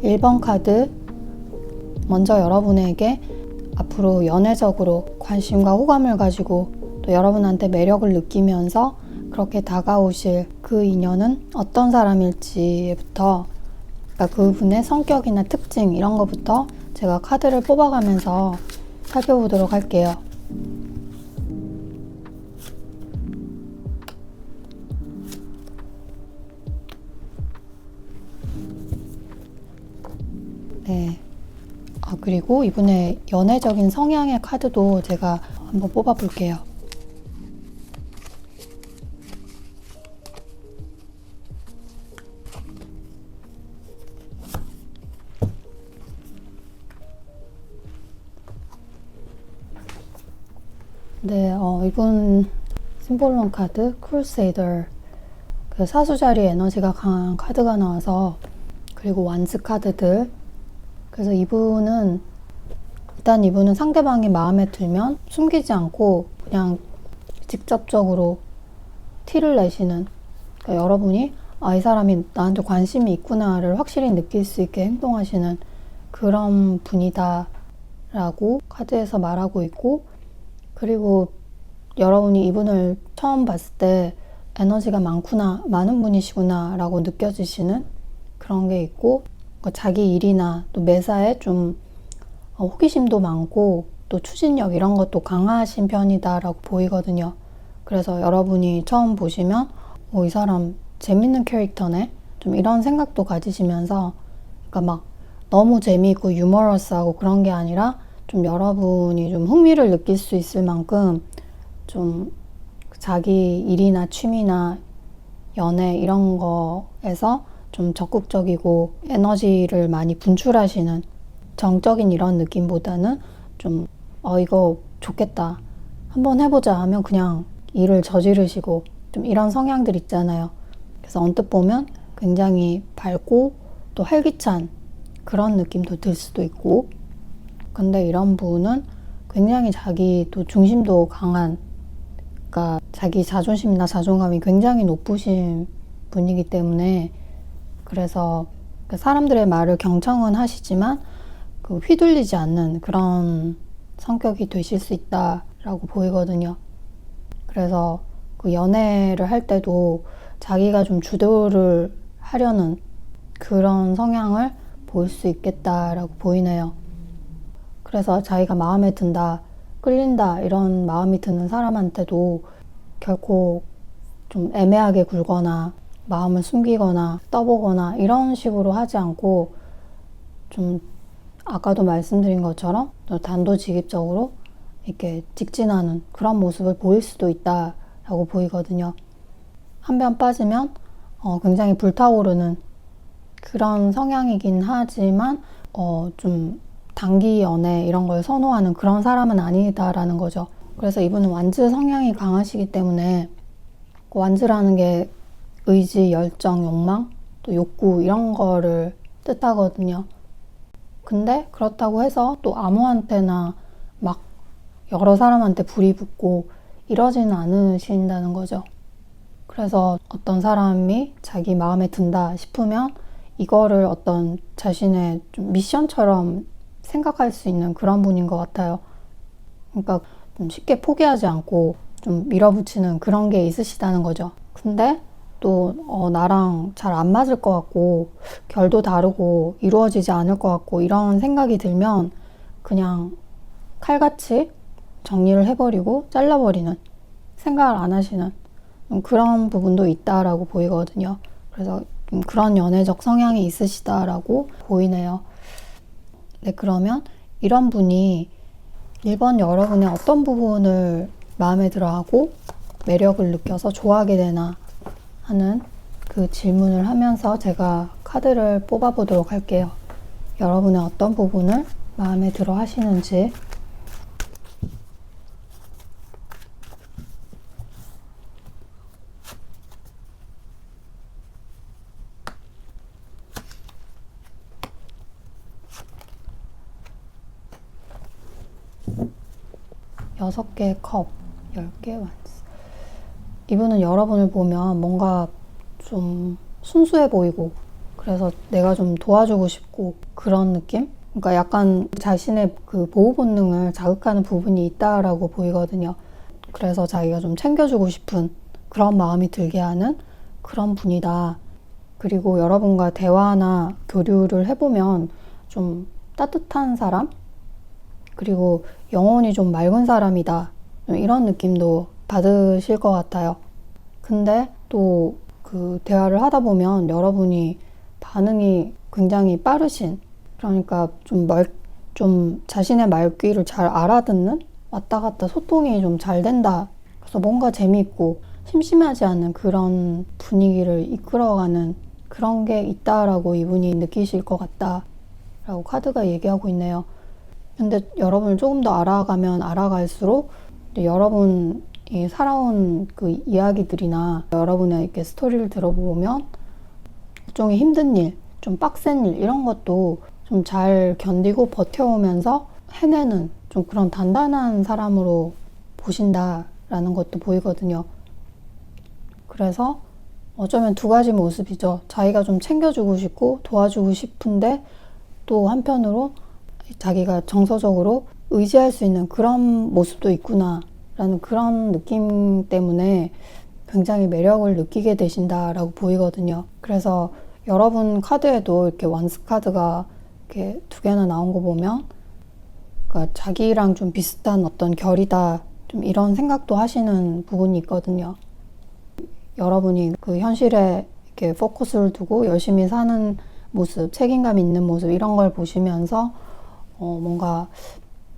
1번 카드, 먼저 여러분에게 앞으로 연애적으로 관심과 호감을 가지고 또 여러분한테 매력을 느끼면서 그렇게 다가오실 그 인연은 어떤 사람일지부터, 그러니까 그분의 성격이나 특징 이런 거부터 제가 카드를 뽑아가면서 살펴보도록 할게요. 네. 그리고 이분의 연애적인 성향의 카드도 제가 한번 뽑아볼게요. 네, 이분 심볼론 카드, 크루세이더, 그 사수자리 에너지가 강한 카드가 나와서, 그리고 완스 카드들. 그래서 이분은 일단 상대방이 마음에 들면 숨기지 않고 그냥 직접적으로 티를 내시는, 그러니까 여러분이 이 사람이 나한테 관심이 있구나를 확실히 느낄 수 있게 행동하시는 그런 분이다 라고 카드에서 말하고 있고, 그리고 여러분이 이분을 처음 봤을 때 에너지가 많은 분이시구나 라고 느껴지시는 그런 게 있고, 자기 일이나 또 매사에 좀 호기심도 많고 또 추진력 이런 것도 강하신 편이다 라고 보이거든요. 그래서 여러분이 처음 보시면 이 사람 재밌는 캐릭터네, 좀 이런 생각도 가지시면서, 그러니까 막 너무 재미있고 유머러스하고 그런 게 아니라 좀 여러분이 좀 흥미를 느낄 수 있을 만큼 좀 자기 일이나 취미나 연애 이런 거에서 좀 적극적이고 에너지를 많이 분출하시는, 정적인 이런 느낌보다는 좀 이거 좋겠다, 한번 해보자 하면 그냥 일을 저지르시고 좀 이런 성향들 있잖아요. 그래서 언뜻 보면 굉장히 밝고 또 활기찬 그런 느낌도 들 수도 있고, 근데 이런 분은 굉장히 자기 또 중심도 강한, 그러니까 자기 자존심이나 자존감이 굉장히 높으신 분이기 때문에, 그래서 사람들의 말을 경청은 하시지만 휘둘리지 않는 그런 성격이 되실 수 있다라고 보이거든요. 그래서 그 연애를 할 때도 자기가 좀 주도를 하려는 그런 성향을 보일 수 있겠다라고 보이네요. 그래서 자기가 마음에 든다, 끌린다 이런 마음이 드는 사람한테도 결코 좀 애매하게 굴거나 마음을 숨기거나 떠보거나 이런 식으로 하지 않고, 좀 아까도 말씀드린 것처럼 단도직입적으로 이렇게 직진하는 그런 모습을 보일 수도 있다라고 보이거든요. 한 번 빠지면 굉장히 불타오르는 그런 성향이긴 하지만 좀 단기 연애 이런 걸 선호하는 그런 사람은 아니다라는 거죠. 그래서 이분은 완즈 성향이 강하시기 때문에, 완즈라는 게 의지, 열정, 욕망, 또 욕구 이런 거를 뜻하거든요. 근데 그렇다고 해서 또 아무한테나 막 여러 사람한테 불이 붙고 이러지는 않으신다는 거죠. 그래서 어떤 사람이 자기 마음에 든다 싶으면 이거를 어떤 자신의 좀 미션처럼 생각할 수 있는 그런 분인 것 같아요. 그러니까 좀 쉽게 포기하지 않고 좀 밀어붙이는 그런 게 있으시다는 거죠. 근데 또 나랑 잘 안 맞을 것 같고 결도 다르고 이루어지지 않을 것 같고 이런 생각이 들면 그냥 칼같이 정리를 해버리고 잘라버리는, 생각을 안 하시는 그런 부분도 있다라고 보이거든요. 그래서 그런 연애적 성향이 있으시다라고 보이네요. 네, 그러면 이런 분이 1번 여러분의 어떤 부분을 마음에 들어하고 매력을 느껴서 좋아하게 되나 하는 그 질문을 하면서 제가 카드를 뽑아보도록 할게요. 여러분의 어떤 부분을 마음에 들어 하시는지. 여섯 개의 컵, 10개 완스. 이분은 여러분을 보면 뭔가 좀 순수해 보이고 그래서 내가 좀 도와주고 싶고 그런 느낌? 그러니까 약간 자신의 그 보호 본능을 자극하는 부분이 있다라고 보이거든요. 그래서 자기가 좀 챙겨주고 싶은 그런 마음이 들게 하는 그런 분이다. 그리고 여러분과 대화나 교류를 해보면 좀 따뜻한 사람? 그리고 영혼이 좀 맑은 사람이다. 이런 느낌도 받으실 것 같아요. 근데 또 그 대화를 하다 보면 여러분이 반응이 굉장히 빠르신, 그러니까 좀 자신의 말귀를 잘 알아듣는, 왔다 갔다 소통이 좀 잘 된다. 그래서 뭔가 재미있고 심심하지 않은 그런 분위기를 이끌어가는 그런 게 있다라고 이분이 느끼실 것 같다라고 카드가 얘기하고 있네요. 근데 여러분을 조금 더 알아가면 알아갈수록 여러분이 살아온 그 이야기들이나 여러분의 이렇게 스토리를 들어보면 일종의 힘든 일, 좀 빡센 일 이런 것도 좀 잘 견디고 버텨오면서 해내는 좀 그런 단단한 사람으로 보신다라는 것도 보이거든요. 그래서 어쩌면 두 가지 모습이죠. 자기가 좀 챙겨주고 싶고 도와주고 싶은데 또 한편으로 자기가 정서적으로 의지할 수 있는 그런 모습도 있구나 라는 그런 느낌 때문에 굉장히 매력을 느끼게 되신다라고 보이거든요. 그래서 여러분 카드에도 이렇게 원스 카드가 이렇게 두 개나 나온 거 보면 그러니까 자기랑 좀 비슷한 어떤 결이다 좀 이런 생각도 하시는 부분이 있거든요. 여러분이 그 현실에 이렇게 포커스를 두고 열심히 사는 모습, 책임감 있는 모습 이런 걸 보시면서 뭔가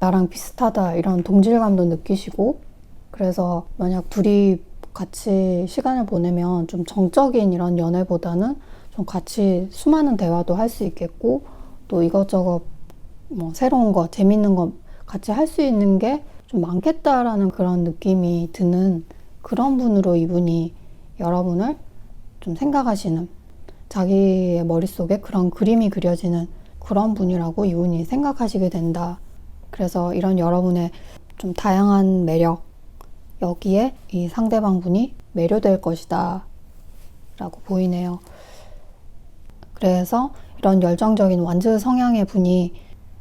나랑 비슷하다 이런 동질감도 느끼시고, 그래서 만약 둘이 같이 시간을 보내면 좀 정적인 이런 연애보다는 좀 같이 수많은 대화도 할 수 있겠고 또 이것저것 뭐 새로운 거 재밌는 거 같이 할 수 있는 게 좀 많겠다라는 그런 느낌이 드는 그런 분으로 이분이 여러분을 좀 생각하시는, 자기의 머릿속에 그런 그림이 그려지는 그런 분이라고 이분이 생각하시게 된다. 그래서 이런 여러분의 좀 다양한 매력, 여기에 이 상대방 분이 매료될 것이다 라고 보이네요. 그래서 이런 열정적인 완즈 성향의 분이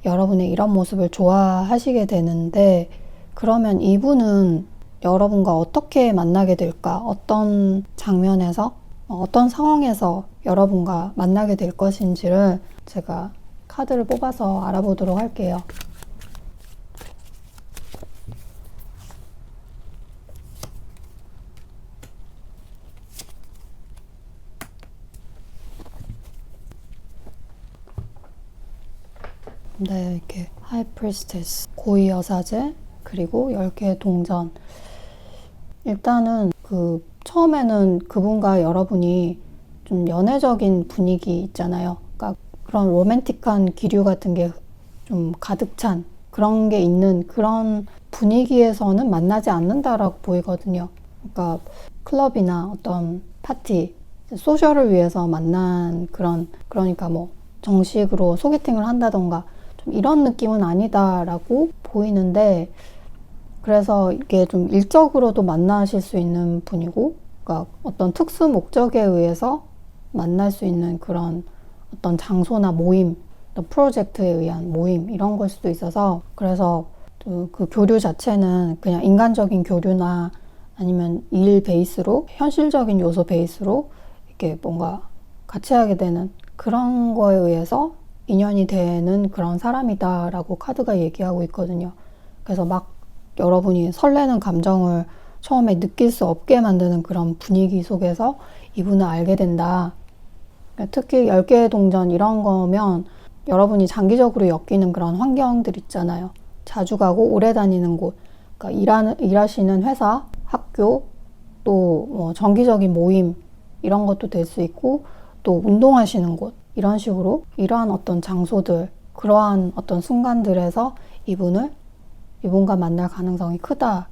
여러분의 이런 모습을 좋아하시게 되는데, 그러면 이분은 여러분과 어떻게 만나게 될까? 어떤 장면에서, 어떤 상황에서 여러분과 만나게 될 것인지를 제가 카드를 뽑아서 알아보도록 할게요. 네, 이렇게 하이 프리스테스, 고위 여사제, 그리고 10개의 동전. 일단은 그 처음에는 그분과 여러분이 좀 연애적인 분위기 있잖아요. 그러니까 그런 로맨틱한 기류 같은 게 좀 가득 찬 그런 게 있는 그런 분위기에서는 만나지 않는다라고 보이거든요. 그러니까 클럽이나 어떤 파티, 소셜을 위해서 만난 그러니까 뭐 정식으로 소개팅을 한다던가 좀 이런 느낌은 아니다라고 보이는데, 그래서 이게 좀 일적으로도 만나실 수 있는 분이고, 그러니까 어떤 특수 목적에 의해서 만날 수 있는 그런 어떤 장소나 모임, 또 프로젝트에 의한 모임 이런 걸 수도 있어서, 그래서 그 교류 자체는 그냥 인간적인 교류나 아니면 일 베이스로 현실적인 요소 베이스로 이렇게 뭔가 같이 하게 되는 그런 거에 의해서 인연이 되는 그런 사람이다라고 카드가 얘기하고 있거든요. 그래서 막 여러분이 설레는 감정을 처음에 느낄 수 없게 만드는 그런 분위기 속에서 이분을 알게 된다. 특히 10개의 동전 이런 거면 여러분이 장기적으로 엮이는 그런 환경들 있잖아요. 자주 가고 오래 다니는 곳, 그러니까 일하시는 회사, 학교, 또 뭐 정기적인 모임 이런 것도 될 수 있고, 또 운동하시는 곳 이런 식으로 이러한 어떤 장소들, 그러한 어떤 순간들에서 이분과 만날 가능성이 크다.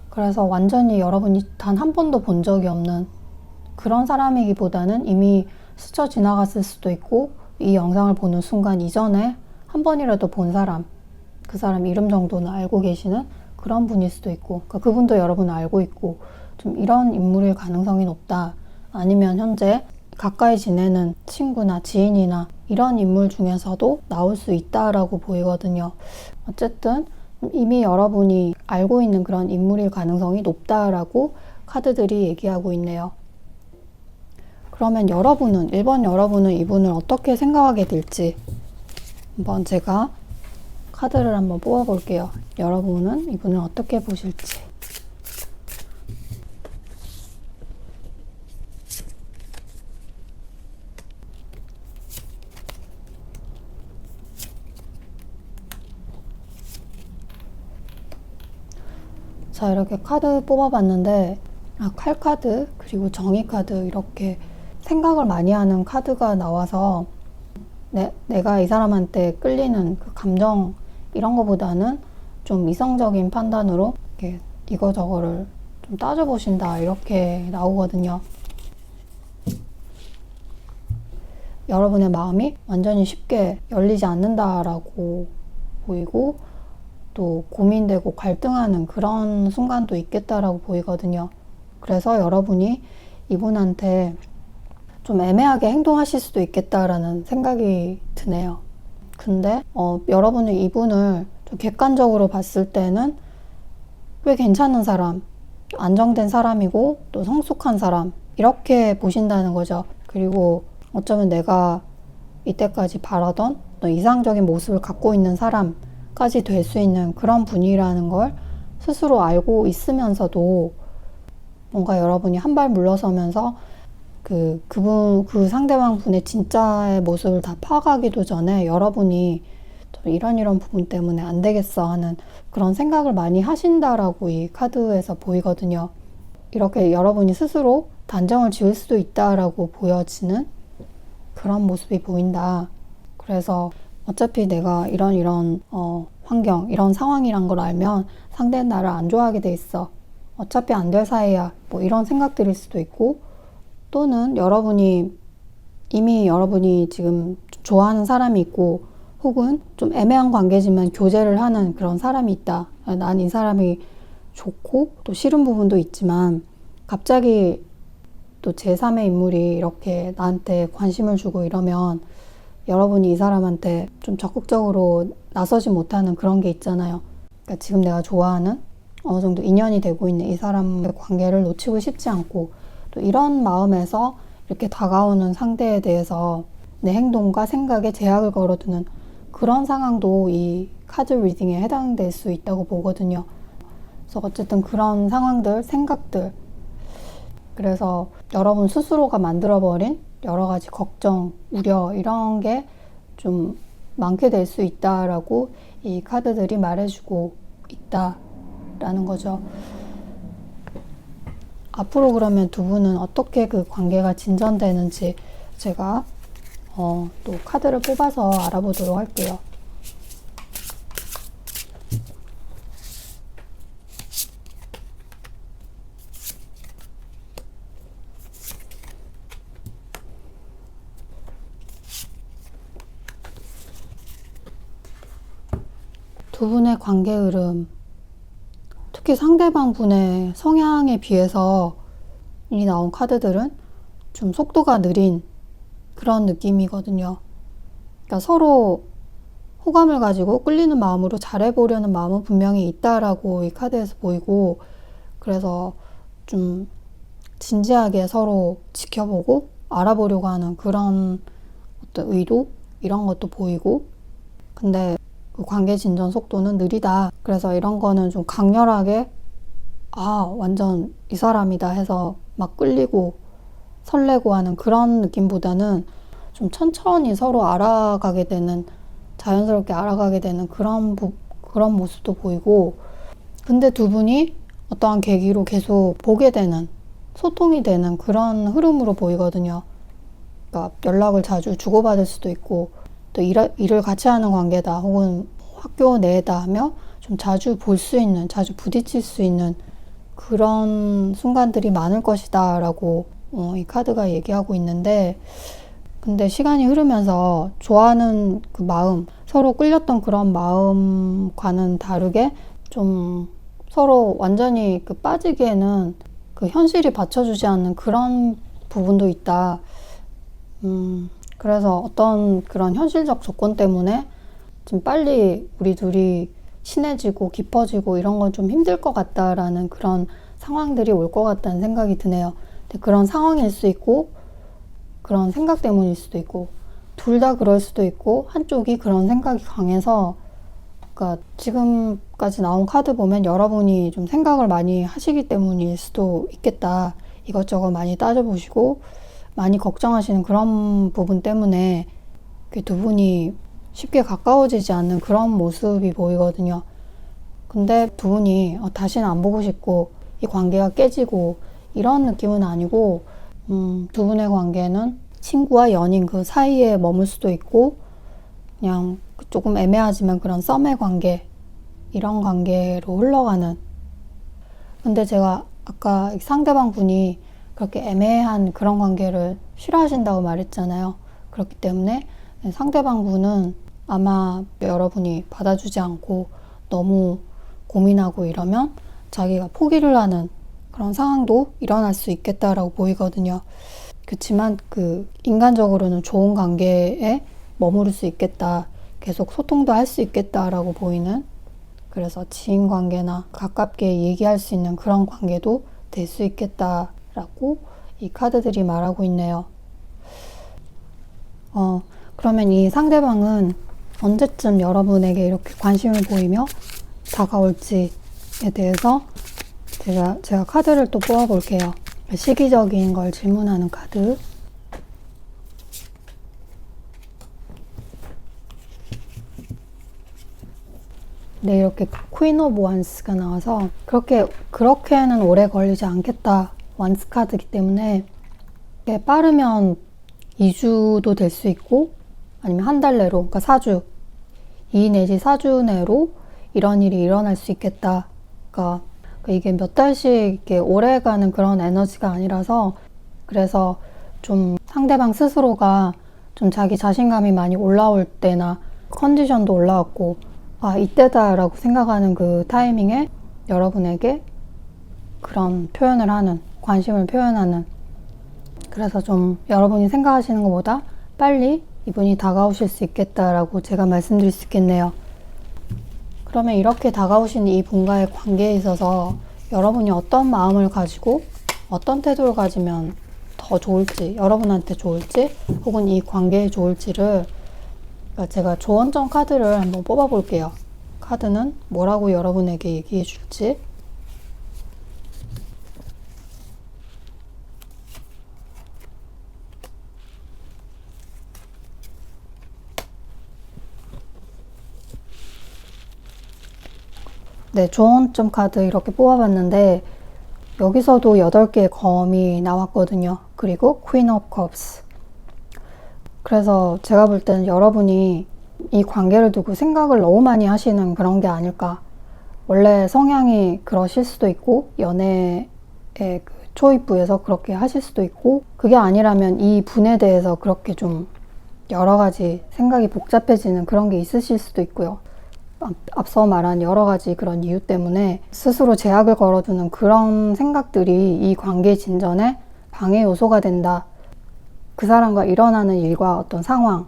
그래서 완전히 여러분이 단 한 번도 본 적이 없는 그런 사람이기보다는 이미 스쳐 지나갔을 수도 있고, 이 영상을 보는 순간 이전에 한 번이라도 본 사람, 그 사람 이름 정도는 알고 계시는 그런 분일 수도 있고, 그러니까 그분도 여러분을 알고 있고 좀 이런 인물일 가능성이 높다. 아니면 현재 가까이 지내는 친구나 지인이나 이런 인물 중에서도 나올 수 있다라고 보이거든요. 어쨌든 이미 여러분이 알고 있는 그런 인물일 가능성이 높다라고 카드들이 얘기하고 있네요. 그러면 1번 여러분은 이분을 어떻게 생각하게 될지 한번 제가 카드를 한번 뽑아 볼게요. 여러분은 이분을 어떻게 보실지. 자, 이렇게 카드 뽑아봤는데 칼 카드 그리고 정의 카드 이렇게 생각을 많이 하는 카드가 나와서 내가 이 사람한테 끌리는 그 감정 이런 거보다는 좀 이성적인 판단으로 이렇게 이거저거를 좀 따져보신다 이렇게 나오거든요. 여러분의 마음이 완전히 쉽게 열리지 않는다라고 보이고 또 고민되고 갈등하는 그런 순간도 있겠다라고 보이거든요. 그래서 여러분이 이분한테 좀 애매하게 행동하실 수도 있겠다라는 생각이 드네요. 근데 여러분은 이분을 좀 객관적으로 봤을 때는 꽤 괜찮은 사람, 안정된 사람이고 또 성숙한 사람 이렇게 보신다는 거죠. 그리고 어쩌면 내가 이때까지 바라던 또 이상적인 모습을 갖고 있는 사람까지 될 수 있는 그런 분이라는 걸 스스로 알고 있으면서도 뭔가 여러분이 한 발 물러서면서 그 상대방 분의 진짜의 모습을 다 파악하기도 전에 여러분이 이런 부분 때문에 안 되겠어 하는 그런 생각을 많이 하신다라고 이 카드에서 보이거든요. 이렇게 여러분이 스스로 단정을 지을 수도 있다라고 보여지는 그런 모습이 보인다. 그래서 어차피 내가 이런 환경, 이런 상황이란 걸 알면 상대는 나를 안 좋아하게 돼 있어. 어차피 안 될 사이야. 뭐 이런 생각들일 수도 있고 또는 이미 여러분이 지금 좋아하는 사람이 있고 혹은 좀 애매한 관계지만 교제를 하는 그런 사람이 있다. 난 이 사람이 좋고 또 싫은 부분도 있지만 갑자기 또 제3의 인물이 이렇게 나한테 관심을 주고 이러면 여러분이 이 사람한테 좀 적극적으로 나서지 못하는 그런 게 있잖아요. 그러니까 지금 내가 좋아하는 어느 정도 인연이 되고 있는 이 사람의 관계를 놓치고 싶지 않고 또 이런 마음에서 이렇게 다가오는 상대에 대해서 내 행동과 생각에 제약을 걸어두는 그런 상황도 이 카드 리딩에 해당될 수 있다고 보거든요. 그래서 어쨌든 그런 상황들, 생각들 그래서 여러분 스스로가 만들어버린 여러 가지 걱정, 우려 이런 게 좀 많게 될 수 있다라고 이 카드들이 말해주고 있다라는 거죠. 앞으로 그러면 두 분은 어떻게 그 관계가 진전되는지 제가 또 카드를 뽑아서 알아보도록 할게요. 두 분의 관계 흐름, 특히 상대방 분의 성향에 비해서 이 나온 카드들은 좀 속도가 느린 그런 느낌이거든요. 그러니까 서로 호감을 가지고 끌리는 마음으로 잘해보려는 마음은 분명히 있다라고 이 카드에서 보이고 그래서 좀 진지하게 서로 지켜보고 알아보려고 하는 그런 어떤 의도? 이런 것도 보이고 근데 그 관계 진전 속도는 느리다. 그래서 이런 거는 좀 강렬하게 완전 이 사람이다 해서 막 끌리고 설레고 하는 그런 느낌보다는 좀 천천히 서로 알아가게 되는 자연스럽게 알아가게 되는 그런 모습도 보이고 근데 두 분이 어떠한 계기로 계속 보게 되는 소통이 되는 그런 흐름으로 보이거든요. 그러니까 연락을 자주 주고받을 수도 있고 또 일을 같이 하는 관계다 혹은 학교 내다 하며 좀 자주 볼 수 있는 자주 부딪힐 수 있는 그런 순간들이 많을 것이다 라고 이 카드가 얘기하고 있는데 근데 시간이 흐르면서 좋아하는 그 마음 서로 끌렸던 그런 마음과는 다르게 좀 서로 완전히 빠지기에는 그 현실이 받쳐주지 않는 그런 부분도 있다. 그래서 어떤 그런 현실적 조건 때문에 좀 빨리 우리 둘이 친해지고 깊어지고 이런 건 좀 힘들 것 같다라는 그런 상황들이 올 것 같다는 생각이 드네요. 근데 그런 상황일 수 있고 그런 생각 때문일 수도 있고 둘 다 그럴 수도 있고 한쪽이 그런 생각이 강해서 그러니까 지금까지 나온 카드 보면 여러분이 좀 생각을 많이 하시기 때문일 수도 있겠다. 이것저것 많이 따져보시고 많이 걱정하시는 그런 부분 때문에 두 분이 쉽게 가까워지지 않는 그런 모습이 보이거든요. 근데 두 분이 다시는 안 보고 싶고 이 관계가 깨지고 이런 느낌은 아니고 두 분의 관계는 친구와 연인 그 사이에 머물 수도 있고 그냥 조금 애매하지만 그런 썸의 관계 이런 관계로 흘러가는. 근데 제가 아까 상대방 분이 그렇게 애매한 그런 관계를 싫어하신다고 말했잖아요. 그렇기 때문에 상대방 분은 아마 여러분이 받아주지 않고 너무 고민하고 이러면 자기가 포기를 하는 그런 상황도 일어날 수 있겠다라고 보이거든요. 그렇지만 인간적으로는 좋은 관계에 머무를 수 있겠다. 계속 소통도 할 수 있겠다라고 보이는, 그래서 지인 관계나 가깝게 얘기할 수 있는 그런 관계도 될 수 있겠다라고 이 카드들이 말하고 있네요. 그러면 이 상대방은 언제쯤 여러분에게 이렇게 관심을 보이며 다가올지에 대해서 제가 카드를 또 뽑아볼게요. 시기적인 걸 질문하는 카드. 네, 이렇게 퀸 오브 완스가 나와서 그렇게는 오래 걸리지 않겠다. 완스 카드이기 때문에 빠르면 2주도 될 수 있고 아니면 한 달 내로, 그러니까 4주, 2 내지 4주 내로 이런 일이 일어날 수 있겠다. 그러니까 이게 몇 달씩 이렇게 오래 가는 그런 에너지가 아니라서, 그래서 좀 상대방 스스로가 좀 자기 자신감이 많이 올라올 때나 컨디션도 올라왔고 이때다라고 생각하는 그 타이밍에 여러분에게 그런 표현을 하는, 관심을 표현하는, 그래서 좀 여러분이 생각하시는 것보다 빨리 이분이 다가오실 수 있겠다라고 제가 말씀드릴 수 있겠네요. 그러면 이렇게 다가오신 이 분과의 관계에 있어서 여러분이 어떤 마음을 가지고 어떤 태도를 가지면 더 좋을지, 여러분한테 좋을지 혹은 이 관계에 좋을지를 제가 조언점 카드를 한번 뽑아 볼게요. 카드는 뭐라고 여러분에게 얘기해 줄지. 네, 조언점 카드 이렇게 뽑아봤는데 여기서도 8개의 검이 나왔거든요. 그리고 Queen of Cups. 그래서 제가 볼 때는 여러분이 이 관계를 두고 생각을 너무 많이 하시는 그런 게 아닐까. 원래 성향이 그러실 수도 있고 연애의 초입부에서 그렇게 하실 수도 있고, 그게 아니라면 이 분에 대해서 그렇게 좀 여러 가지 생각이 복잡해지는 그런 게 있으실 수도 있고요. 앞서 말한 여러 가지 그런 이유 때문에 스스로 제약을 걸어두는 그런 생각들이 이 관계 진전에 방해 요소가 된다. 그 사람과 일어나는 일과 어떤 상황,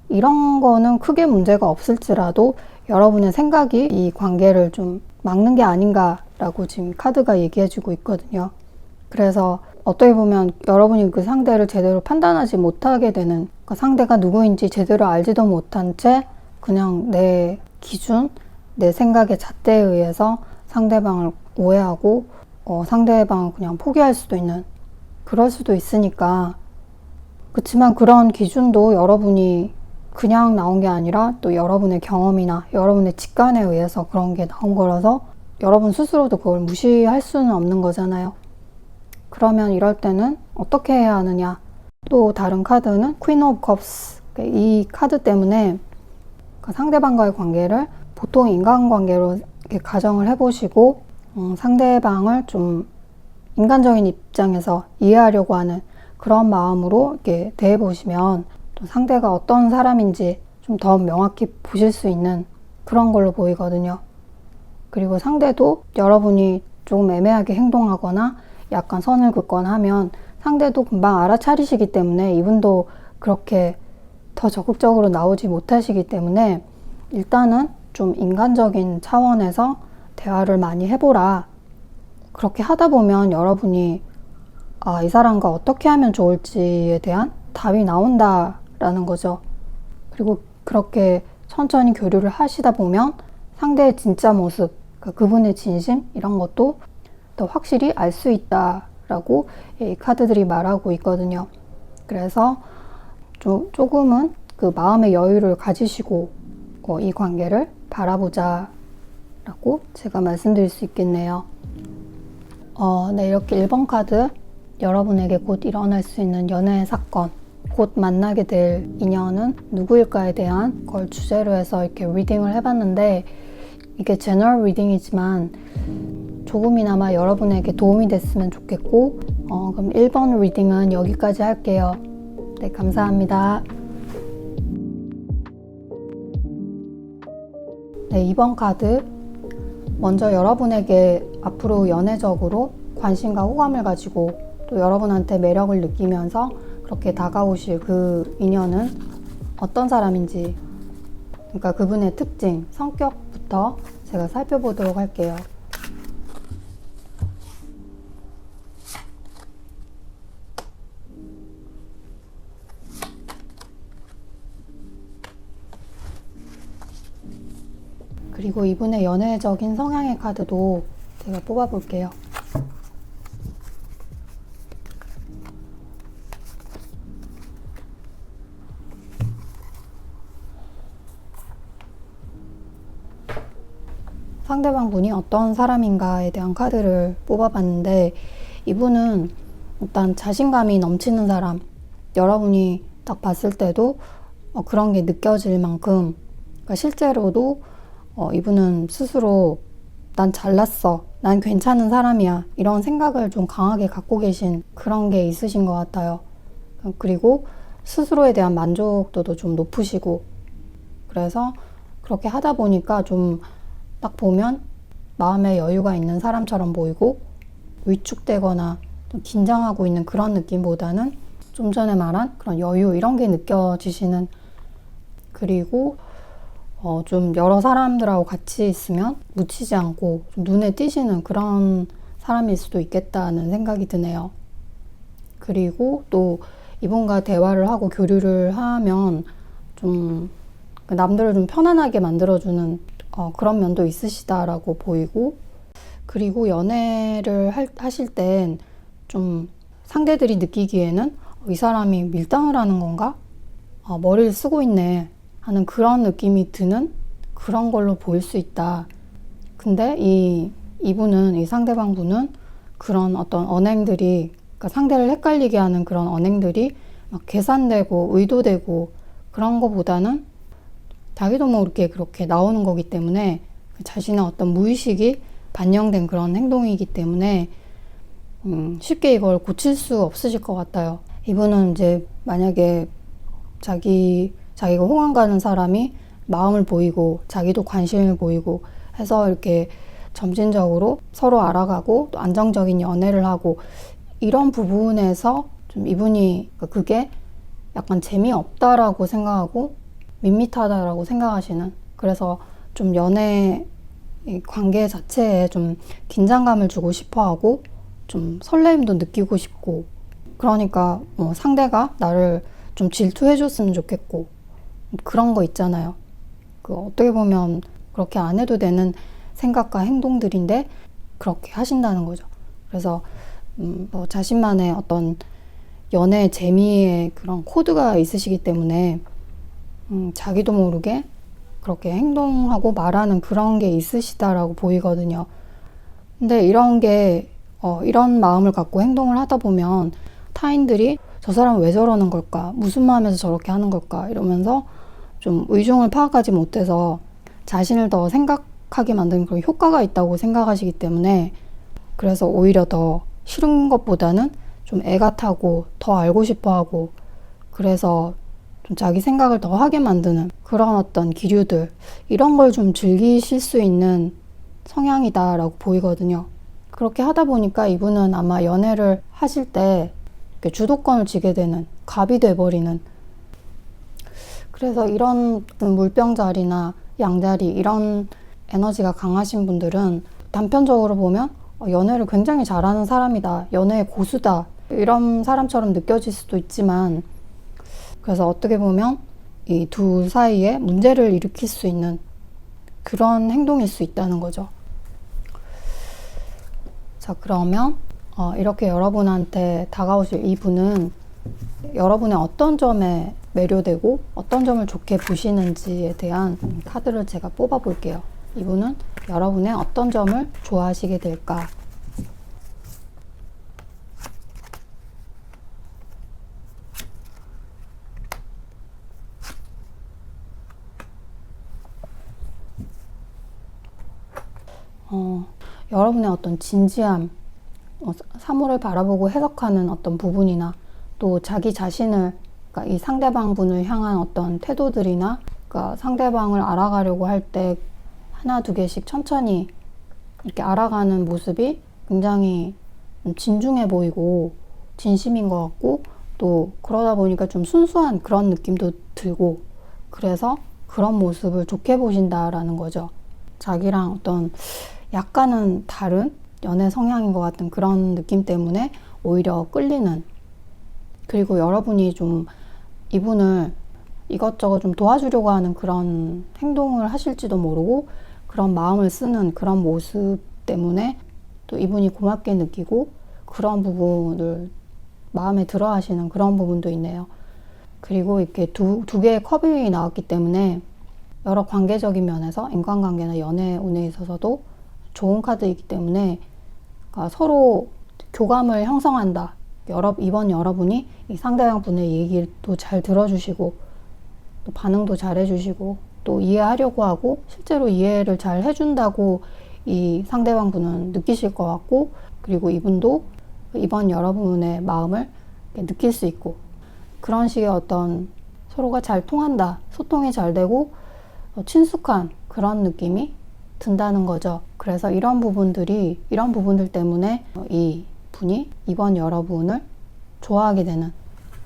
이런 거는 크게 문제가 없을지라도 여러분의 생각이 이 관계를 좀 막는 게 아닌가라고 지금 카드가 얘기해주고 있거든요. 그래서 어떻게 보면 여러분이 그 상대를 제대로 판단하지 못하게 되는, 그 상대가 누구인지 제대로 알지도 못한 채 그냥 내 기준, 내 생각의 잣대에 의해서 상대방을 오해하고 상대방을 그냥 포기할 수도 있는, 그럴 수도 있으니까. 그렇지만 그런 기준도 여러분이 그냥 나온 게 아니라 또 여러분의 경험이나 여러분의 직관에 의해서 그런 게 나온 거라서 여러분 스스로도 그걸 무시할 수는 없는 거잖아요. 그러면 이럴 때는 어떻게 해야 하느냐. 또 다른 카드는 Queen of Cups. 이 카드 때문에 상대방과의 관계를 보통 인간관계로 이렇게 가정을 해보시고 상대방을 좀 인간적인 입장에서 이해하려고 하는 그런 마음으로 이렇게 대해보시면 또 상대가 어떤 사람인지 좀 더 명확히 보실 수 있는 그런 걸로 보이거든요. 그리고 상대도 여러분이 조금 애매하게 행동하거나 약간 선을 긋거나 하면 상대도 금방 알아차리시기 때문에 이분도 그렇게 더 적극적으로 나오지 못하시기 때문에 일단은 좀 인간적인 차원에서 대화를 많이 해보라. 그렇게 하다 보면 여러분이 이 사람과 어떻게 하면 좋을지에 대한 답이 나온다라는 거죠. 그리고 그렇게 천천히 교류를 하시다 보면 상대의 진짜 모습, 그분의 진심 이런 것도 더 확실히 알 수 있다라고 이 카드들이 말하고 있거든요. 그래서 조금은 그 마음의 여유를 가지시고 이 관계를 바라보자 라고 제가 말씀드릴 수 있겠네요. 네, 이렇게 1번 카드, 여러분에게 곧 일어날 수 있는 연애의 사건, 곧 만나게 될 인연은 누구일까에 대한 걸 주제로 해서 이렇게 리딩을 해봤는데, 이게 제너럴 리딩이지만 조금이나마 여러분에게 도움이 됐으면 좋겠고, 그럼 1번 리딩은 여기까지 할게요. 네, 감사합니다. 네, 2번 카드. 먼저 여러분에게 앞으로 연애적으로 관심과 호감을 가지고 또 여러분한테 매력을 느끼면서 그렇게 다가오실 그 인연은 어떤 사람인지, 그러니까 그분의 특징, 성격부터 제가 살펴보도록 할게요. 그리고 이분의 연애적인 성향의 카드도 제가 뽑아볼게요. 상대방 분이 어떤 사람인가에 대한 카드를 뽑아봤는데, 이분은 일단 자신감이 넘치는 사람, 여러분이 딱 봤을 때도 그런 게 느껴질 만큼, 그러니까 실제로도 이분은 스스로 난 잘났어, 난 괜찮은 사람이야, 이런 생각을 좀 강하게 갖고 계신 그런 게 있으신 것 같아요. 그리고 스스로에 대한 만족도도 좀 높으시고, 그래서 그렇게 하다 보니까 좀 딱 보면 마음에 여유가 있는 사람처럼 보이고, 위축되거나 좀 긴장하고 있는 그런 느낌보다는 좀 전에 말한 그런 여유 이런 게 느껴지시는, 그리고 좀 여러 사람들하고 같이 있으면 묻히지 않고 좀 눈에 띄시는 그런 사람일 수도 있겠다는 생각이 드네요. 그리고 또 이분과 대화를 하고 교류를 하면 좀 남들을 좀 편안하게 만들어주는 그런 면도 있으시다라고 보이고, 그리고 연애를 하실 땐 좀 상대들이 느끼기에는 이 사람이 밀당을 하는 건가? 머리를 쓰고 있네 하는 그런 느낌이 드는 그런 걸로 보일 수 있다. 근데 이분은, 이 상대방 분은 그런 어떤 언행들이, 그러니까 상대를 헷갈리게 하는 그런 언행들이 막 계산되고 의도되고 그런 거보다는 자기도 모르게 그렇게 나오는 거기 때문에 자신의 어떤 무의식이 반영된 그런 행동이기 때문에 쉽게 이걸 고칠 수 없으실 것 같아요. 이분은 이제 만약에 자기가 호감 가는 사람이 마음을 보이고 자기도 관심을 보이고 해서 이렇게 점진적으로 서로 알아가고 또 안정적인 연애를 하고, 이런 부분에서 좀 이분이 그게 약간 재미없다라고 생각하고 밋밋하다라고 생각하시는, 그래서 좀 연애 관계 자체에 좀 긴장감을 주고 싶어 하고 좀 설레임도 느끼고 싶고, 그러니까 상대가 나를 좀 질투해 줬으면 좋겠고 그런 거 있잖아요. 어떻게 보면 그렇게 안 해도 되는 생각과 행동들인데 그렇게 하신다는 거죠. 그래서 자신만의 어떤 연애 재미의 그런 코드가 있으시기 때문에 자기도 모르게 그렇게 행동하고 말하는 그런 게 있으시다라고 보이거든요. 근데 이런 마음을 갖고 행동을 하다 보면 타인들이 저 사람은 왜 저러는 걸까? 무슨 마음에서 저렇게 하는 걸까? 이러면서 좀 의중을 파악하지 못해서 자신을 더 생각하게 만드는 그런 효과가 있다고 생각하시기 때문에, 그래서 오히려 더 싫은 것보다는 좀 애가 타고 더 알고 싶어 하고, 그래서 좀 자기 생각을 더 하게 만드는 그런 어떤 기류들, 이런 걸 좀 즐기실 수 있는 성향이다라고 보이거든요. 그렇게 하다 보니까 이분은 아마 연애를 하실 때 주도권을 쥐게 되는, 갑이 돼버리는 그래서 이런 물병자리나 양자리 이런 에너지가 강하신 분들은 단편적으로 보면 연애를 굉장히 잘하는 사람이다, 연애의 고수다, 이런 사람처럼 느껴질 수도 있지만, 그래서 어떻게 보면 이 두 사이에 문제를 일으킬 수 있는 그런 행동일 수 있다는 거죠. 자, 그러면 이렇게 여러분한테 다가오실 이분은 여러분의 어떤 점에 매료되고 어떤 점을 좋게 보시는지에 대한 카드를 제가 뽑아 볼게요. 이분은 여러분의 어떤 점을 좋아하시게 될까? 여러분의 어떤 진지함, 사물을 바라보고 해석하는 어떤 부분이나 또 자기 자신을, 그러니까 이 상대방 분을 향한 어떤 태도들이나, 그러니까 상대방을 알아가려고 할 때 하나 두 개씩 천천히 이렇게 알아가는 모습이 굉장히 진중해 보이고 진심인 것 같고, 또 그러다 보니까 좀 순수한 그런 느낌도 들고, 그래서 그런 모습을 좋게 보신다라는 거죠. 자기랑 어떤 약간은 다른 연애 성향인 것 같은 그런 느낌 때문에 오히려 끌리는, 그리고 여러분이 좀 이분을 이것저것 좀 도와주려고 하는 그런 행동을 하실지도 모르고, 그런 마음을 쓰는 그런 모습 때문에 또 이분이 고맙게 느끼고 그런 부분을 마음에 들어 하시는 그런 부분도 있네요. 그리고 이렇게 두 개의 컵이 나왔기 때문에 여러 관계적인 면에서, 인간관계나 연애 운에 있어서도 좋은 카드이기 때문에, 그러니까 서로 교감을 형성한다. 이번 여러분이 이 상대방 분의 얘기도 잘 들어주시고 또 반응도 잘 해주시고 또 이해하려고 하고 실제로 이해를 잘 해준다고 이 상대방 분은 느끼실 것 같고, 그리고 이분도 이번 여러분의 마음을 느낄 수 있고, 그런 식의 어떤 서로가 잘 통한다, 소통이 잘 되고 친숙한 그런 느낌이 든다는 거죠. 그래서 이런 부분들 때문에 이 분이 이번 여러분을 좋아하게 되는,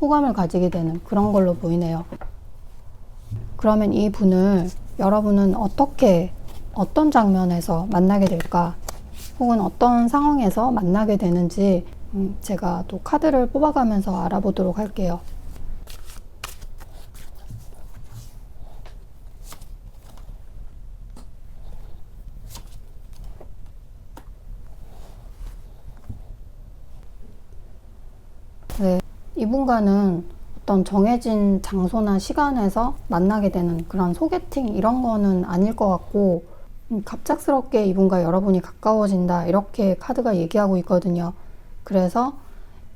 호감을 가지게 되는 그런 걸로 보이네요. 그러면 이 분을 여러분은 어떤 장면에서 만나게 될까? 혹은 어떤 상황에서 만나게 되는지 제가 또 카드를 뽑아가면서 알아보도록 할게요. 네, 이분과는 어떤 정해진 장소나 시간에서 만나게 되는 그런 소개팅 이런 거는 아닐 것 같고, 갑작스럽게 이분과 여러분이 가까워진다, 이렇게 카드가 얘기하고 있거든요. 그래서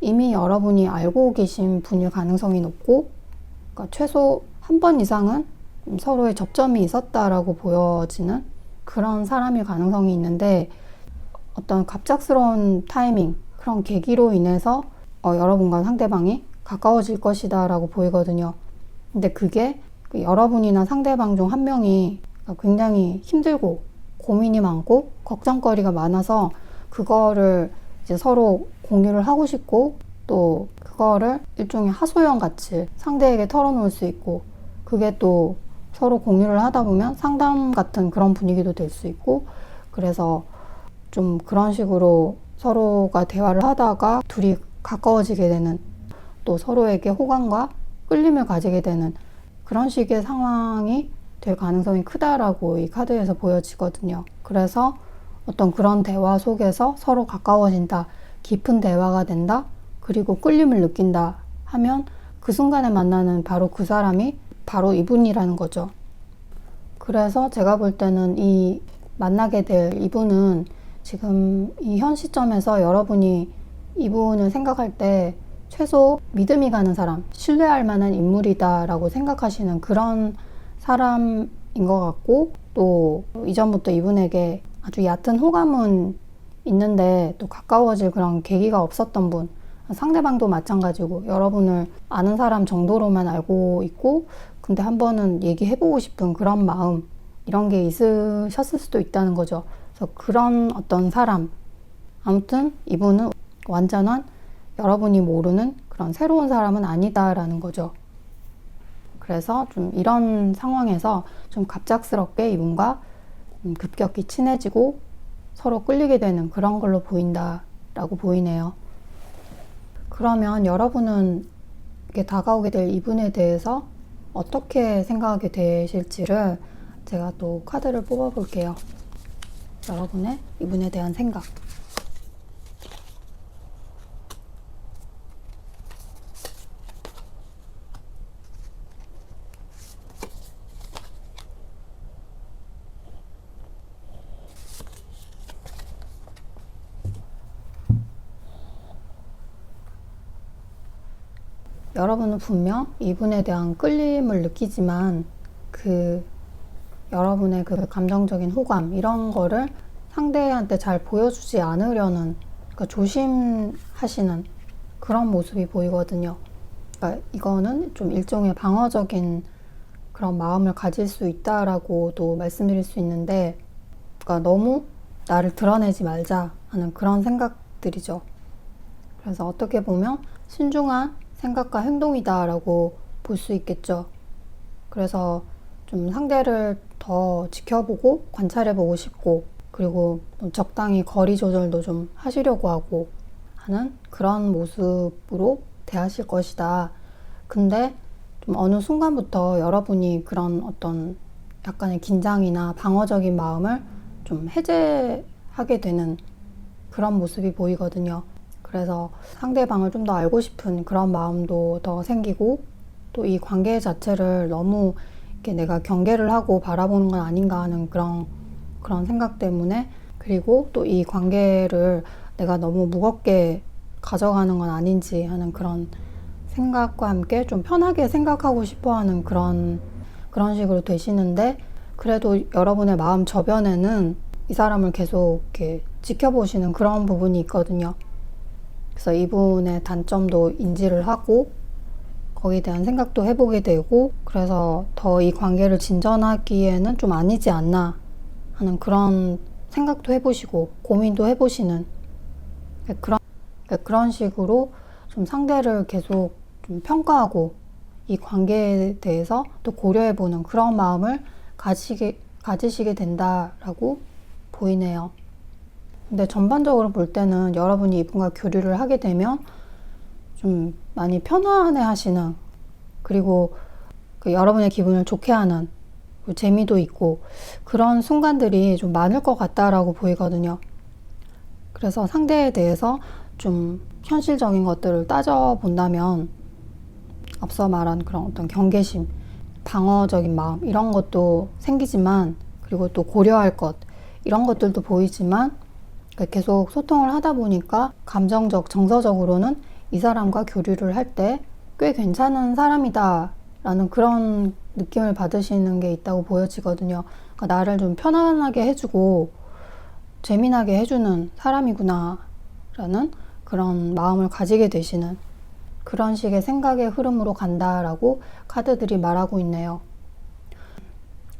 이미 여러분이 알고 계신 분일 가능성이 높고, 그러니까 최소 한 번 이상은 서로의 접점이 있었다라고 보여지는 그런 사람일 가능성이 있는데, 어떤 갑작스러운 타이밍, 그런 계기로 인해서 여러분과 상대방이 가까워질 것이다 라고 보이거든요. 근데 그게 여러분이나 상대방 중 한 명이 굉장히 힘들고 고민이 많고 걱정거리가 많아서 그거를 이제 서로 공유를 하고 싶고, 또 그거를 일종의 하소연 같이 상대에게 털어놓을 수 있고, 그게 또 서로 공유를 하다 보면 상담 같은 그런 분위기도 될 수 있고, 그래서 좀 그런 식으로 서로가 대화를 하다가 둘이 가까워지게 되는, 또 서로에게 호감과 끌림을 가지게 되는 그런 식의 상황이 될 가능성이 크다라고 이 카드에서 보여지거든요. 그래서 어떤 그런 대화 속에서 서로 가까워진다, 깊은 대화가 된다, 그리고 끌림을 느낀다 하면 그 순간에 만나는 바로 그 사람이 바로 이분이라는 거죠. 그래서 제가 볼 때는 이 만나게 될 이분은 지금 이 현 시점에서 여러분이 이분을 생각할 때 최소 믿음이 가는 사람, 신뢰할 만한 인물이다 라고 생각하시는 그런 사람인 것 같고, 또 이전부터 이분에게 아주 얕은 호감은 있는데 또 가까워질 그런 계기가 없었던 분, 상대방도 마찬가지고 여러분을 아는 사람 정도로만 알고 있고, 근데 한 번은 얘기해보고 싶은 그런 마음, 이런 게 있으셨을 수도 있다는 거죠. 그래서 그런 어떤 사람, 아무튼 이분은 완전한 여러분이 모르는 그런 새로운 사람은 아니다라는 거죠. 그래서 좀 이런 상황에서 좀 갑작스럽게 이분과 급격히 친해지고 서로 끌리게 되는 그런 걸로 보인다라고 보이네요. 그러면 여러분은 이렇게 다가오게 될 이분에 대해서 어떻게 생각하게 되실지를 제가 또 카드를 뽑아 볼게요. 여러분의 이분에 대한 생각. 여러분은 분명 이분에 대한 끌림을 느끼지만 여러분의 그 감정적인 호감 이런 거를 상대한테 잘 보여주지 않으려는, 그러니까 조심하시는 그런 모습이 보이거든요. 그러니까 이거는 좀 일종의 방어적인 그런 마음을 가질 수 있다라고도 말씀드릴 수 있는데, 그러니까 너무 나를 드러내지 말자 하는 그런 생각들이죠. 그래서 어떻게 보면 신중한 생각과 행동이다라고 볼 수 있겠죠. 그래서 좀 상대를 더 지켜보고 관찰해보고 싶고, 그리고 적당히 거리 조절도 좀 하시려고 하고 하는 그런 모습으로 대하실 것이다. 근데 좀 어느 순간부터 여러분이 그런 어떤 약간의 긴장이나 방어적인 마음을 좀 해제하게 되는 그런 모습이 보이거든요. 그래서 상대방을 좀 더 알고 싶은 그런 마음도 더 생기고, 또 이 관계 자체를 너무 이렇게 내가 경계를 하고 바라보는 건 아닌가 하는 그런 생각 때문에, 그리고 또 이 관계를 내가 너무 무겁게 가져가는 건 아닌지 하는 그런 생각과 함께 좀 편하게 생각하고 싶어 하는 그런 식으로 되시는데, 그래도 여러분의 마음 저변에는 이 사람을 계속 이렇게 지켜보시는 그런 부분이 있거든요. 그래서 이분의 단점도 인지를 하고 거기에 대한 생각도 해보게 되고, 그래서 더 이 관계를 진전하기에는 좀 아니지 않나 하는 그런 생각도 해보시고 고민도 해보시는 그런 식으로 좀 상대를 계속 좀 평가하고 이 관계에 대해서 또 고려해보는 그런 마음을 가지시게 된다라고 보이네요. 근데 전반적으로 볼 때는 여러분이 이분과 교류를 하게 되면 좀 많이 편안해 하시는, 그리고 여러분의 기분을 좋게 하는 재미도 있고 그런 순간들이 좀 많을 것 같다라고 보이거든요. 그래서 상대에 대해서 좀 현실적인 것들을 따져본다면 앞서 말한 그런 어떤 경계심, 방어적인 마음 이런 것도 생기지만, 그리고 또 고려할 것 이런 것들도 보이지만, 계속 소통을 하다 보니까 감정적, 정서적으로는 이 사람과 교류를 할 때 꽤 괜찮은 사람이다 라는 그런 느낌을 받으시는 게 있다고 보여지거든요. 그러니까 나를 좀 편안하게 해주고 재미나게 해주는 사람이구나 라는 그런 마음을 가지게 되시는 그런 식의 생각의 흐름으로 간다라고 카드들이 말하고 있네요.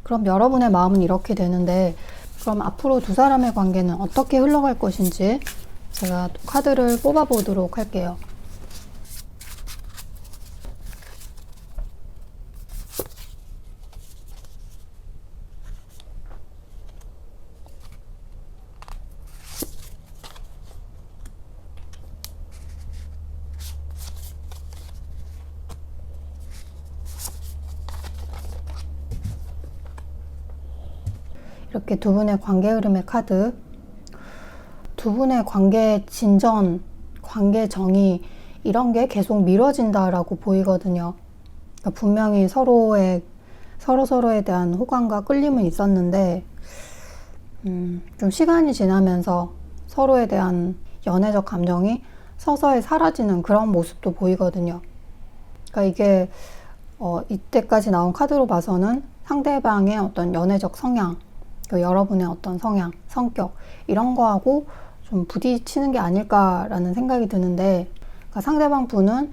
그럼 여러분의 마음은 이렇게 되는데, 그럼 앞으로 두 사람의 관계는 어떻게 흘러갈 것인지 제가 카드를 뽑아 보도록 할게요. 이렇게 두 분의 관계 흐름의 카드, 두 분의 관계 진전, 관계 정의 이런 게 계속 미뤄진다라고 보이거든요. 그러니까 분명히 서로에 대한 호감과 끌림은 있었는데 좀 시간이 지나면서 서로에 대한 연애적 감정이 서서히 사라지는 그런 모습도 보이거든요. 그러니까 이게 이때까지 나온 카드로 봐서는 상대방의 어떤 연애적 성향, 여러분의 어떤 성향, 성격 이런 거하고 좀 부딪히는 게 아닐까라는 생각이 드는데, 그러니까 상대방 분은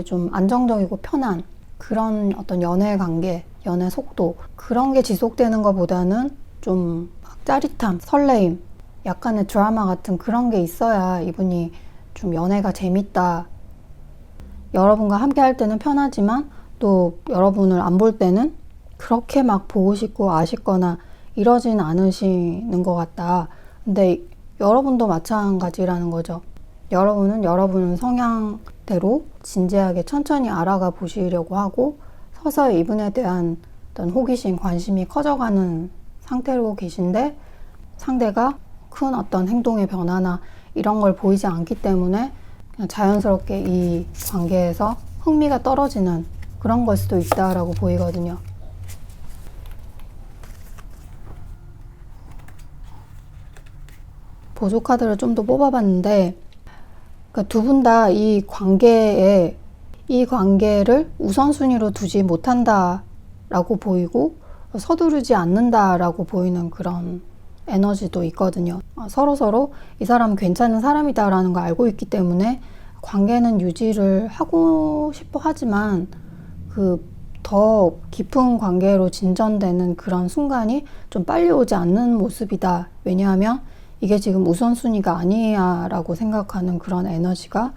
좀 안정적이고 편한 그런 어떤 연애 관계, 연애 속도 그런 게 지속되는 것보다는 좀 짜릿함, 설레임, 약간의 드라마 같은 그런 게 있어야 이분이 좀 연애가 재밌다, 여러분과 함께 할 때는 편하지만 또 여러분을 안 볼 때는 그렇게 막 보고 싶고 아쉽거나 이러진 않으시는 것 같다. 근데 여러분도 마찬가지라는 거죠. 여러분은 성향대로 진지하게 천천히 알아가 보시려고 하고 서서히 이분에 대한 어떤 호기심, 관심이 커져가는 상태로 계신데 상대가 큰 어떤 행동의 변화나 이런 걸 보이지 않기 때문에 그냥 자연스럽게 이 관계에서 흥미가 떨어지는 그런 걸 수도 있다라고 보이거든요. 보조 카드를 좀 더 뽑아봤는데 그러니까 두 분 다 이 관계를 우선순위로 두지 못한다라고 보이고 서두르지 않는다라고 보이는 그런 에너지도 있거든요. 서로 이 사람은 괜찮은 사람이다라는 걸 알고 있기 때문에 관계는 유지를 하고 싶어 하지만 그 더 깊은 관계로 진전되는 그런 순간이 좀 빨리 오지 않는 모습이다. 왜냐하면 이게 지금 우선순위가 아니야 라고 생각하는 그런 에너지가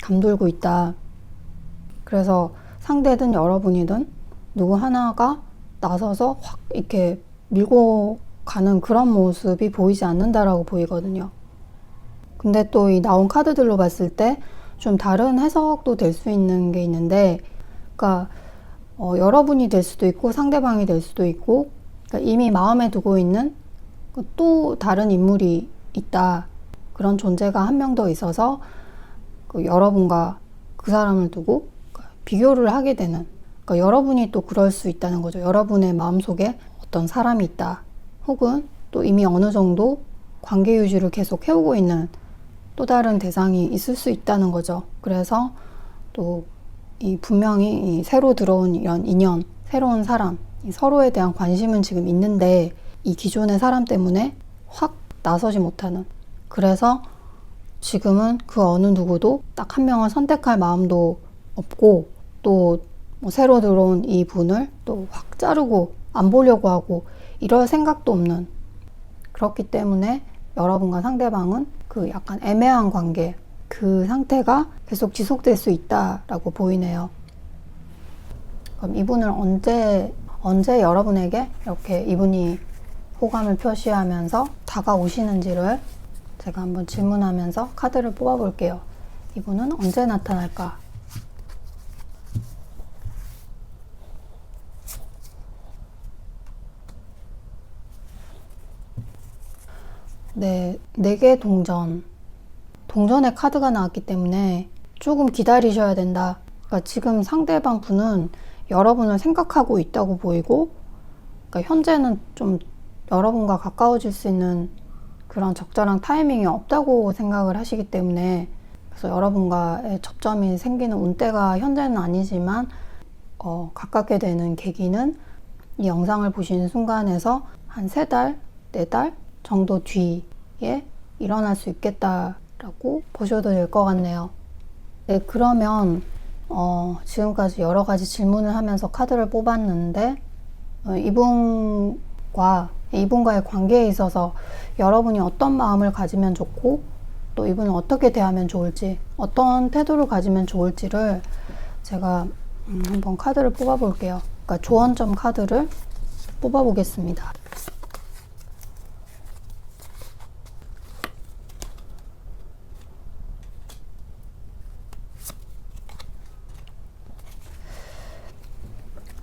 감돌고 있다. 그래서 상대든 여러분이든 누구 하나가 나서서 확 이렇게 밀고 가는 그런 모습이 보이지 않는다라고 보이거든요. 근데 또 이 나온 카드들로 봤을 때 좀 다른 해석도 될 수 있는 게 있는데, 그러니까 여러분이 될 수도 있고 상대방이 될 수도 있고, 그러니까 이미 마음에 두고 있는 또 다른 인물이 있다. 그런 존재가 한 명 더 있어서 여러분과 그 사람을 두고 비교를 하게 되는, 그러니까 여러분이 또 그럴 수 있다는 거죠. 여러분의 마음속에 어떤 사람이 있다. 혹은 또 이미 어느 정도 관계 유지를 계속 해오고 있는 또 다른 대상이 있을 수 있다는 거죠. 그래서 또 분명히 이 새로 들어온 이런 인연, 새로운 사람, 서로에 대한 관심은 지금 있는데 이 기존의 사람 때문에 확 나서지 못하는, 그래서 지금은 그 어느 누구도 딱 한 명을 선택할 마음도 없고 또 뭐 새로 들어온 이 분을 또 확 자르고 안 보려고 하고 이럴 생각도 없는, 그렇기 때문에 여러분과 상대방은 그 약간 애매한 관계, 그 상태가 계속 지속될 수 있다라고 보이네요. 그럼 이분을 언제 여러분에게 이렇게 이분이 호감을 표시하면서 다가오시는지를 제가 한번 질문하면서 카드를 뽑아볼게요. 이분은 언제 나타날까? 네, 4개 동전의 카드가 나왔기 때문에 조금 기다리셔야 된다. 그러니까 지금 상대방 분은 여러분을 생각하고 있다고 보이고, 그러니까 현재는 좀 여러분과 가까워질 수 있는 그런 적절한 타이밍이 없다고 생각을 하시기 때문에, 그래서 여러분과의 접점이 생기는 운때가 현재는 아니지만 가깝게 되는 계기는 이 영상을 보시는 순간에서 한 3달, 4달 정도 뒤에 일어날 수 있겠다라고 보셔도 될 것 같네요. 네, 그러면 지금까지 여러 가지 질문을 하면서 카드를 뽑았는데 이분과의 관계에 있어서 여러분이 어떤 마음을 가지면 좋고 또 이분을 어떻게 대하면 좋을지, 어떤 태도를 가지면 좋을지를 제가 한번 카드를 뽑아볼게요. 그러니까 조언점 카드를 뽑아보겠습니다.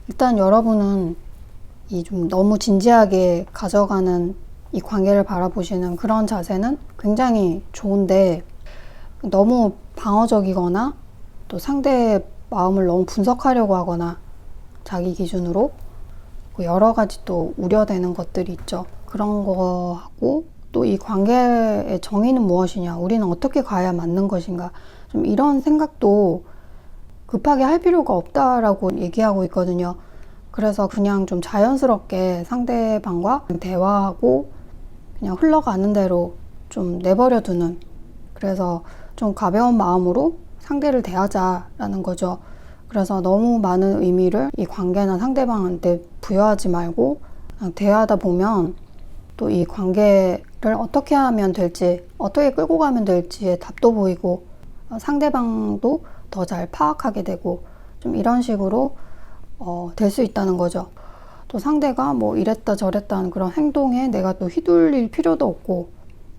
일단 여러분은 이 좀 너무 진지하게 가져가는 이 관계를 바라보시는 그런 자세는 굉장히 좋은데, 너무 방어적이거나 또 상대의 마음을 너무 분석하려고 하거나 자기 기준으로 여러 가지 또 우려되는 것들이 있죠. 그런 거하고 또 이 관계의 정의는 무엇이냐, 우리는 어떻게 가야 맞는 것인가, 좀 이런 생각도 급하게 할 필요가 없다라고 얘기하고 있거든요. 그래서 그냥 좀 자연스럽게 상대방과 대화하고 그냥 흘러가는 대로 좀 내버려 두는, 그래서 좀 가벼운 마음으로 상대를 대하자라는 거죠. 그래서 너무 많은 의미를 이 관계나 상대방한테 부여하지 말고 그냥 대하다 보면 또 이 관계를 어떻게 하면 될지, 어떻게 끌고 가면 될지의 답도 보이고 상대방도 더 잘 파악하게 되고 좀 이런 식으로 될 수 있다는 거죠. 또 상대가 뭐 이랬다 저랬다 하는 그런 행동에 내가 또 휘둘릴 필요도 없고,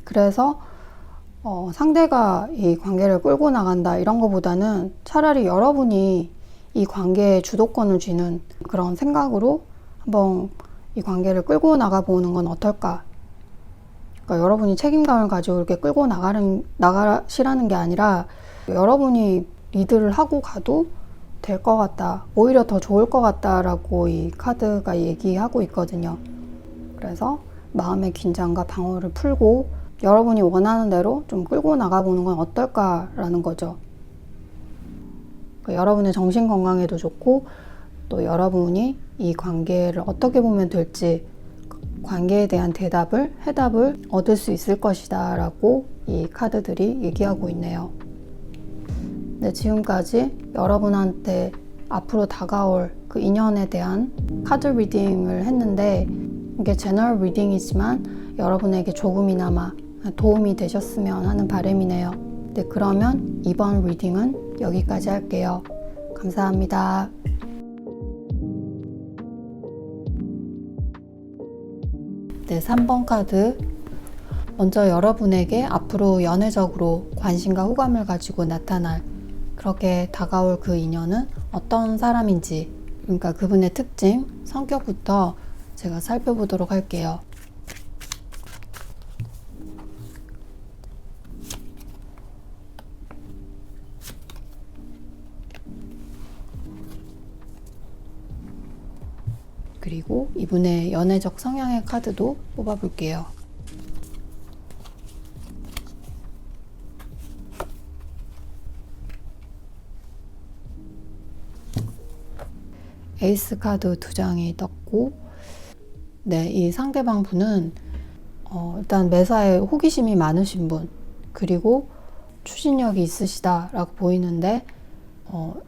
그래서 상대가 이 관계를 끌고 나간다 이런 거보다는 차라리 여러분이 이 관계에 주도권을 쥐는 그런 생각으로 한번 이 관계를 끌고 나가 보는 건 어떨까. 그러니까 여러분이 책임감을 가지고 이렇게 끌고 나가시라는 게 아니라 여러분이 리드를 하고 가도 될 것 같다, 오히려 더 좋을 것 같다라고 이 카드가 얘기하고 있거든요. 그래서 마음의 긴장과 방어를 풀고 여러분이 원하는 대로 좀 끌고 나가보는 건 어떨까라는 거죠. 그러니까 여러분의 정신 건강에도 좋고, 또 여러분이 이 관계를 어떻게 보면 될지, 관계에 대한 해답을 얻을 수 있을 것이다 라고 이 카드들이 얘기하고 있네요. 네, 지금까지 여러분한테 앞으로 다가올 그 인연에 대한 카드 리딩을 했는데, 이게 제너럴 리딩이지만 여러분에게 조금이나마 도움이 되셨으면 하는 바람이네요. 네, 그러면 이번 리딩은 여기까지 할게요. 감사합니다. 네, 3번 카드. 먼저 여러분에게 앞으로 연애적으로 관심과 호감을 가지고 나타날, 그렇게 다가올 그 인연은 어떤 사람인지, 그러니까 그분의 특징, 성격부터 제가 살펴보도록 할게요. 그리고 이분의 연애적 성향의 카드도 뽑아볼게요. 에이스 카드 2장이 떴고, 네, 이 상대방 분은 일단 매사에 호기심이 많으신 분, 그리고 추진력이 있으시다라고 보이는데,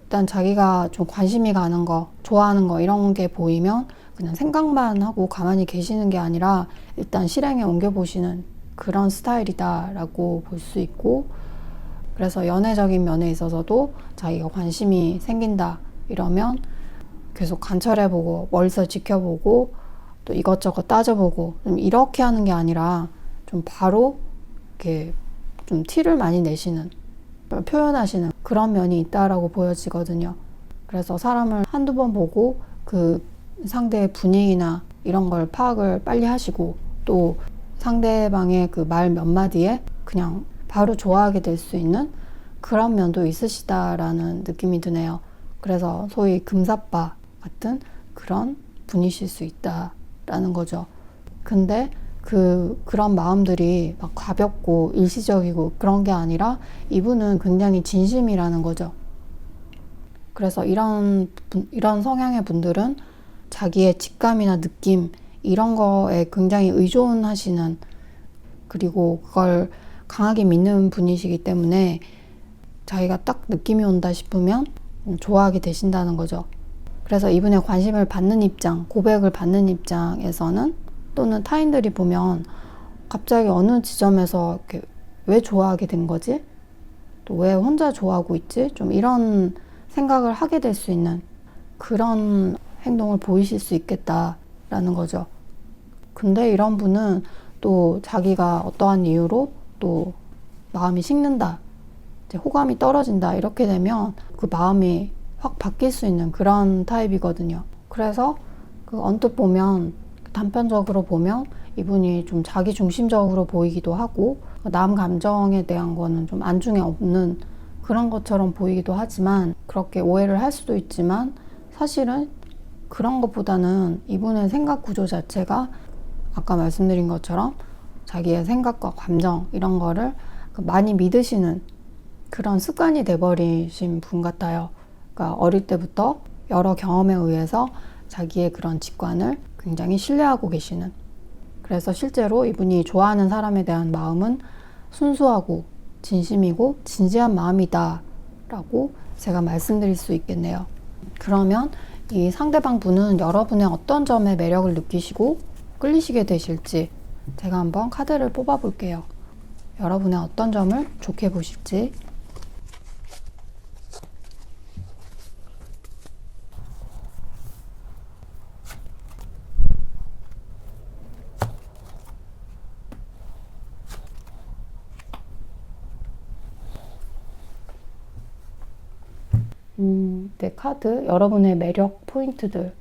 일단 자기가 좀 관심이 가는 거, 좋아하는 거 이런 게 보이면 그냥 생각만 하고 가만히 계시는 게 아니라 일단 실행에 옮겨보시는 그런 스타일이다라고 볼 수 있고, 그래서 연애적인 면에 있어서도 자기가 관심이 생긴다 이러면 계속 관찰해보고 멀리서 지켜보고 또 이것저것 따져보고, 좀 이렇게 하는 게 아니라 좀 바로 이렇게 좀 티를 많이 내시는, 표현하시는 그런 면이 있다라고 보여지거든요. 그래서 사람을 한두 번 보고 그 상대의 분위기나 이런 걸 파악을 빨리 하시고, 또 상대방의 그 말 몇 마디에 그냥 바로 좋아하게 될 수 있는 그런 면도 있으시다라는 느낌이 드네요. 그래서 소위 금사빠 같은 그런 분이실 수 있다라는 거죠. 근데 그런 마음들이 막 가볍고 일시적이고 그런 게 아니라 이분은 굉장히 진심이라는 거죠. 그래서 이런 성향의 분들은 자기의 직감이나 느낌 이런 거에 굉장히 의존하시는, 그리고 그걸 강하게 믿는 분이시기 때문에 자기가 딱 느낌이 온다 싶으면 좋아하게 되신다는 거죠. 그래서 이분의 관심을 받는 입장, 고백을 받는 입장에서는, 또는 타인들이 보면 갑자기 어느 지점에서 이렇게 왜 좋아하게 된 거지? 또 왜 혼자 좋아하고 있지? 좀 이런 생각을 하게 될 수 있는 그런 행동을 보이실 수 있겠다라는 거죠. 근데 이런 분은 또 자기가 어떠한 이유로 또 마음이 식는다, 이제 호감이 떨어진다 이렇게 되면 그 마음이 확 바뀔 수 있는 그런 타입이거든요. 그래서 언뜻 보면, 단편적으로 보면 이분이 좀 자기중심적으로 보이기도 하고 남 감정에 대한 거는 좀 안중에 없는 그런 것처럼 보이기도 하지만, 그렇게 오해를 할 수도 있지만 사실은 그런 것보다는 이분의 생각 구조 자체가 아까 말씀드린 것처럼 자기의 생각과 감정 이런 거를 많이 믿으시는 그런 습관이 돼버리신 분 같아요. 그러니까 어릴 때부터 여러 경험에 의해서 자기의 그런 직관을 굉장히 신뢰하고 계시는, 그래서 실제로 이분이 좋아하는 사람에 대한 마음은 순수하고 진심이고 진지한 마음이다 라고 제가 말씀드릴 수 있겠네요. 그러면 이 상대방 분은 여러분의 어떤 점에 매력을 느끼시고 끌리시게 되실지 제가 한번 카드를 뽑아 볼게요. 여러분의 어떤 점을 좋게 보실지. 때 카드, 여러분의 매력 포인트들.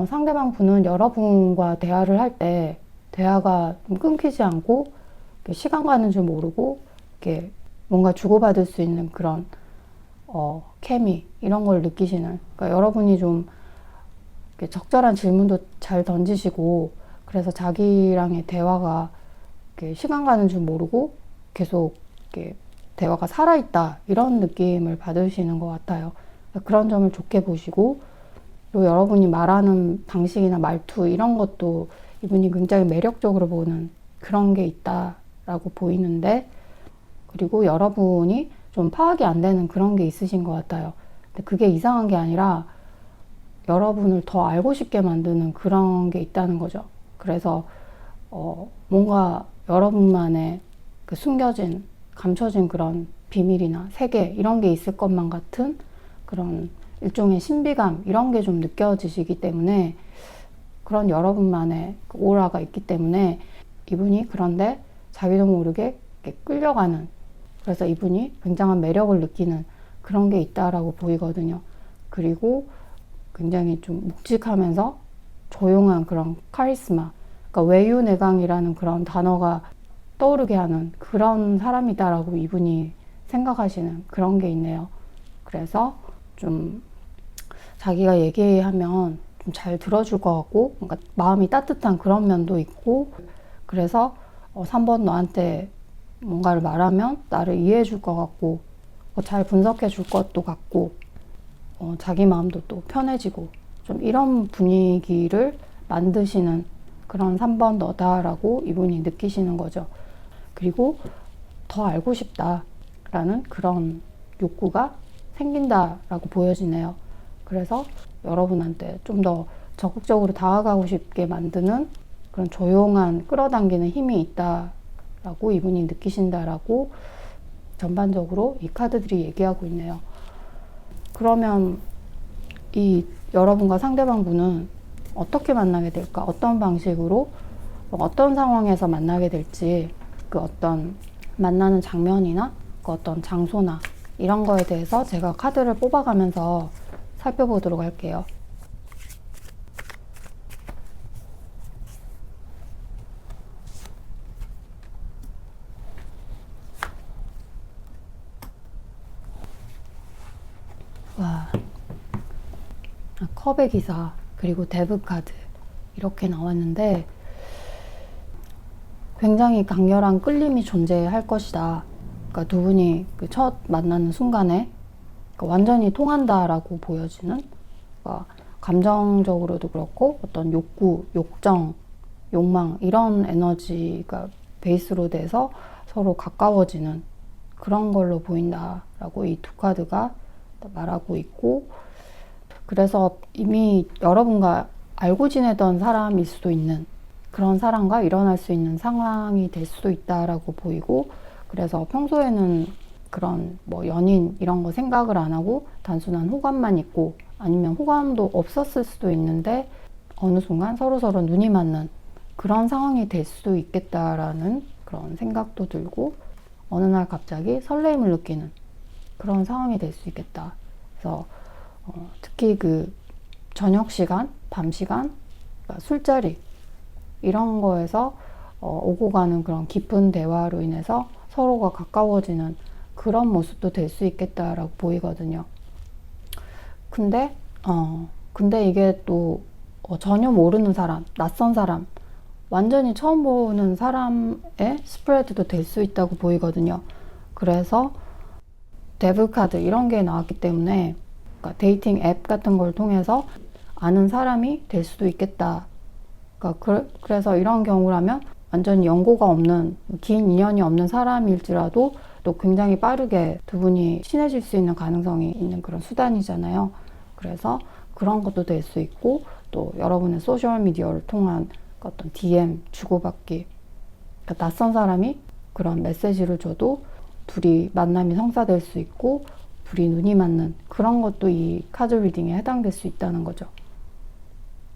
상대방 분은 여러분과 대화를 할 때 대화가 좀 끊기지 않고 시간 가는 줄 모르고 이렇게 뭔가 주고받을 수 있는 그런 케미 이런 걸 느끼시는, 그러니까 여러분이 좀 이렇게 적절한 질문도 잘 던지시고, 그래서 자기랑의 대화가 이렇게 시간 가는 줄 모르고 계속 이렇게 대화가 살아있다 이런 느낌을 받으시는 것 같아요. 그런 점을 좋게 보시고, 또 여러분이 말하는 방식이나 말투 이런 것도 이분이 굉장히 매력적으로 보는 그런 게 있다라고 보이는데, 그리고 여러분이 좀 파악이 안 되는 그런 게 있으신 것 같아요. 근데 그게 이상한 게 아니라 여러분을 더 알고 싶게 만드는 그런 게 있다는 거죠. 그래서 뭔가 여러분만의 그 숨겨진, 감춰진 그런 비밀이나 세계 이런 게 있을 것만 같은 그런 일종의 신비감 이런 게 좀 느껴지시기 때문에, 그런 여러분만의 그 오라가 있기 때문에 이분이 그런데 자기도 모르게 이렇게 끌려가는, 그래서 이분이 굉장한 매력을 느끼는 그런 게 있다라고 보이거든요. 그리고 굉장히 좀 묵직하면서 조용한 그런 카리스마, 그러니까 외유내강이라는 그런 단어가 떠오르게 하는 그런 사람이다라고 이분이 생각하시는 그런 게 있네요. 그래서 좀 자기가 얘기하면 좀 잘 들어줄 것 같고, 뭔가 마음이 따뜻한 그런 면도 있고, 그래서 3번 너한테 뭔가를 말하면 나를 이해해 줄 것 같고, 잘 분석해 줄 것도 같고, 자기 마음도 또 편해지고, 좀 이런 분위기를 만드시는 그런 3번 너다라고 이분이 느끼시는 거죠. 그리고 더 알고 싶다라는 그런 욕구가 생긴다라고 보여지네요. 그래서 여러분한테 좀 더 적극적으로 다가가고 싶게 만드는 그런 조용한 끌어당기는 힘이 있다라고 이분이 느끼신다라고 전반적으로 이 카드들이 얘기하고 있네요. 그러면 이 여러분과 상대방 분은 어떻게 만나게 될까? 어떤 방식으로, 어떤 상황에서 만나게 될지, 그 어떤 만나는 장면이나 그 어떤 장소나 이런 거에 대해서 제가 카드를 뽑아가면서 살펴보도록 할게요. 와, 컵의 기사, 그리고 데브 카드 이렇게 나왔는데, 굉장히 강렬한 끌림이 존재할 것이다. 그러니까 두 분이 그 첫 만나는 순간에 완전히 통한다라고 보여지는, 그러니까 감정적으로도 그렇고 어떤 욕구, 욕정, 욕망 이런 에너지가 베이스로 돼서 서로 가까워지는 그런 걸로 보인다라고 이 두 카드가 말하고 있고, 그래서 이미 여러분과 알고 지내던 사람일 수도 있는, 그런 사람과 일어날 수 있는 상황이 될 수도 있다라고 보이고, 그래서 평소에는 그런 뭐 연인 이런 거 생각을 안 하고 단순한 호감만 있고, 아니면 호감도 없었을 수도 있는데 어느 순간 서로서로 눈이 맞는 그런 상황이 될 수도 있겠다라는 그런 생각도 들고, 어느 날 갑자기 설레임을 느끼는 그런 상황이 될 수 있겠다. 그래서 특히 그 저녁 시간, 밤 시간, 그러니까 술자리 이런 거에서 오고 가는 그런 깊은 대화로 인해서 서로가 가까워지는 그런 모습도 될 수 있겠다라고 보이거든요. 근데 이게 또 전혀 모르는 사람, 낯선 사람, 완전히 처음 보는 사람의 스프레드도 될 수 있다고 보이거든요. 그래서 데블 카드 이런 게 나왔기 때문에, 그러니까 데이팅 앱 같은 걸 통해서 아는 사람이 될 수도 있겠다. 그러니까 그래서 이런 경우라면 완전히 연고가 없는, 긴 인연이 없는 사람일지라도 또 굉장히 빠르게 두 분이 친해질 수 있는 가능성이 있는 그런 수단이잖아요. 그래서 그런 것도 될 수 있고, 또 여러분의 소셜미디어를 통한 어떤 DM 주고받기, 그러니까 낯선 사람이 그런 메시지를 줘도 둘이 만남이 성사될 수 있고, 둘이 눈이 맞는 그런 것도 이 카드 리딩에 해당될 수 있다는 거죠.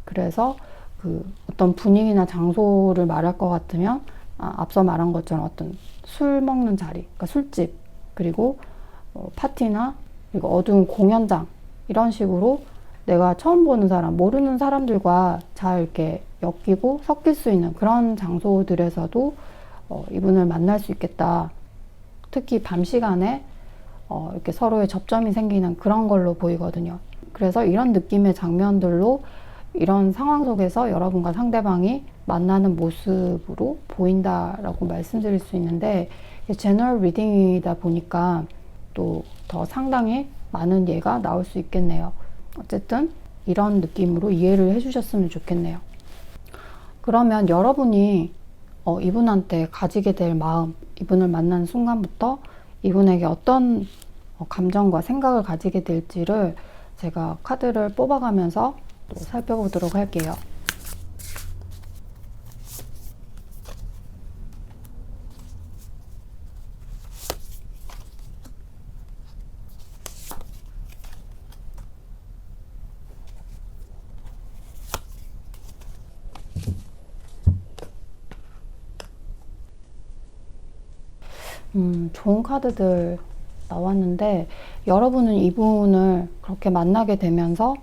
그래서 그 어떤 분위기나 장소를 말할 것 같으면, 앞서 말한 것처럼 어떤 술 먹는 자리, 그러니까 술집, 그리고 파티나 그리고 어두운 공연장 이런 식으로 내가 처음 보는 사람, 모르는 사람들과 잘 이렇게 엮이고 섞일 수 있는 그런 장소들에서도 이분을 만날 수 있겠다. 특히 밤 시간에 이렇게 서로의 접점이 생기는 그런 걸로 보이거든요. 그래서 이런 느낌의 장면들로 이런 상황 속에서 여러분과 상대방이 만나는 모습으로 보인다라고 말씀드릴 수 있는데, 제너럴 리딩이다 보니까 또 더 상당히 많은 예가 나올 수 있겠네요. 어쨌든 이런 느낌으로 이해를 해주셨으면 좋겠네요. 그러면 여러분이 이분한테 가지게 될 마음, 이분을 만나는 순간부터 이분에게 어떤 감정과 생각을 가지게 될지를 제가 카드를 뽑아가면서 또 살펴보도록 할게요. 좋은 카드들 나왔는데, 여러분은 이분을 그렇게 만나게 되면서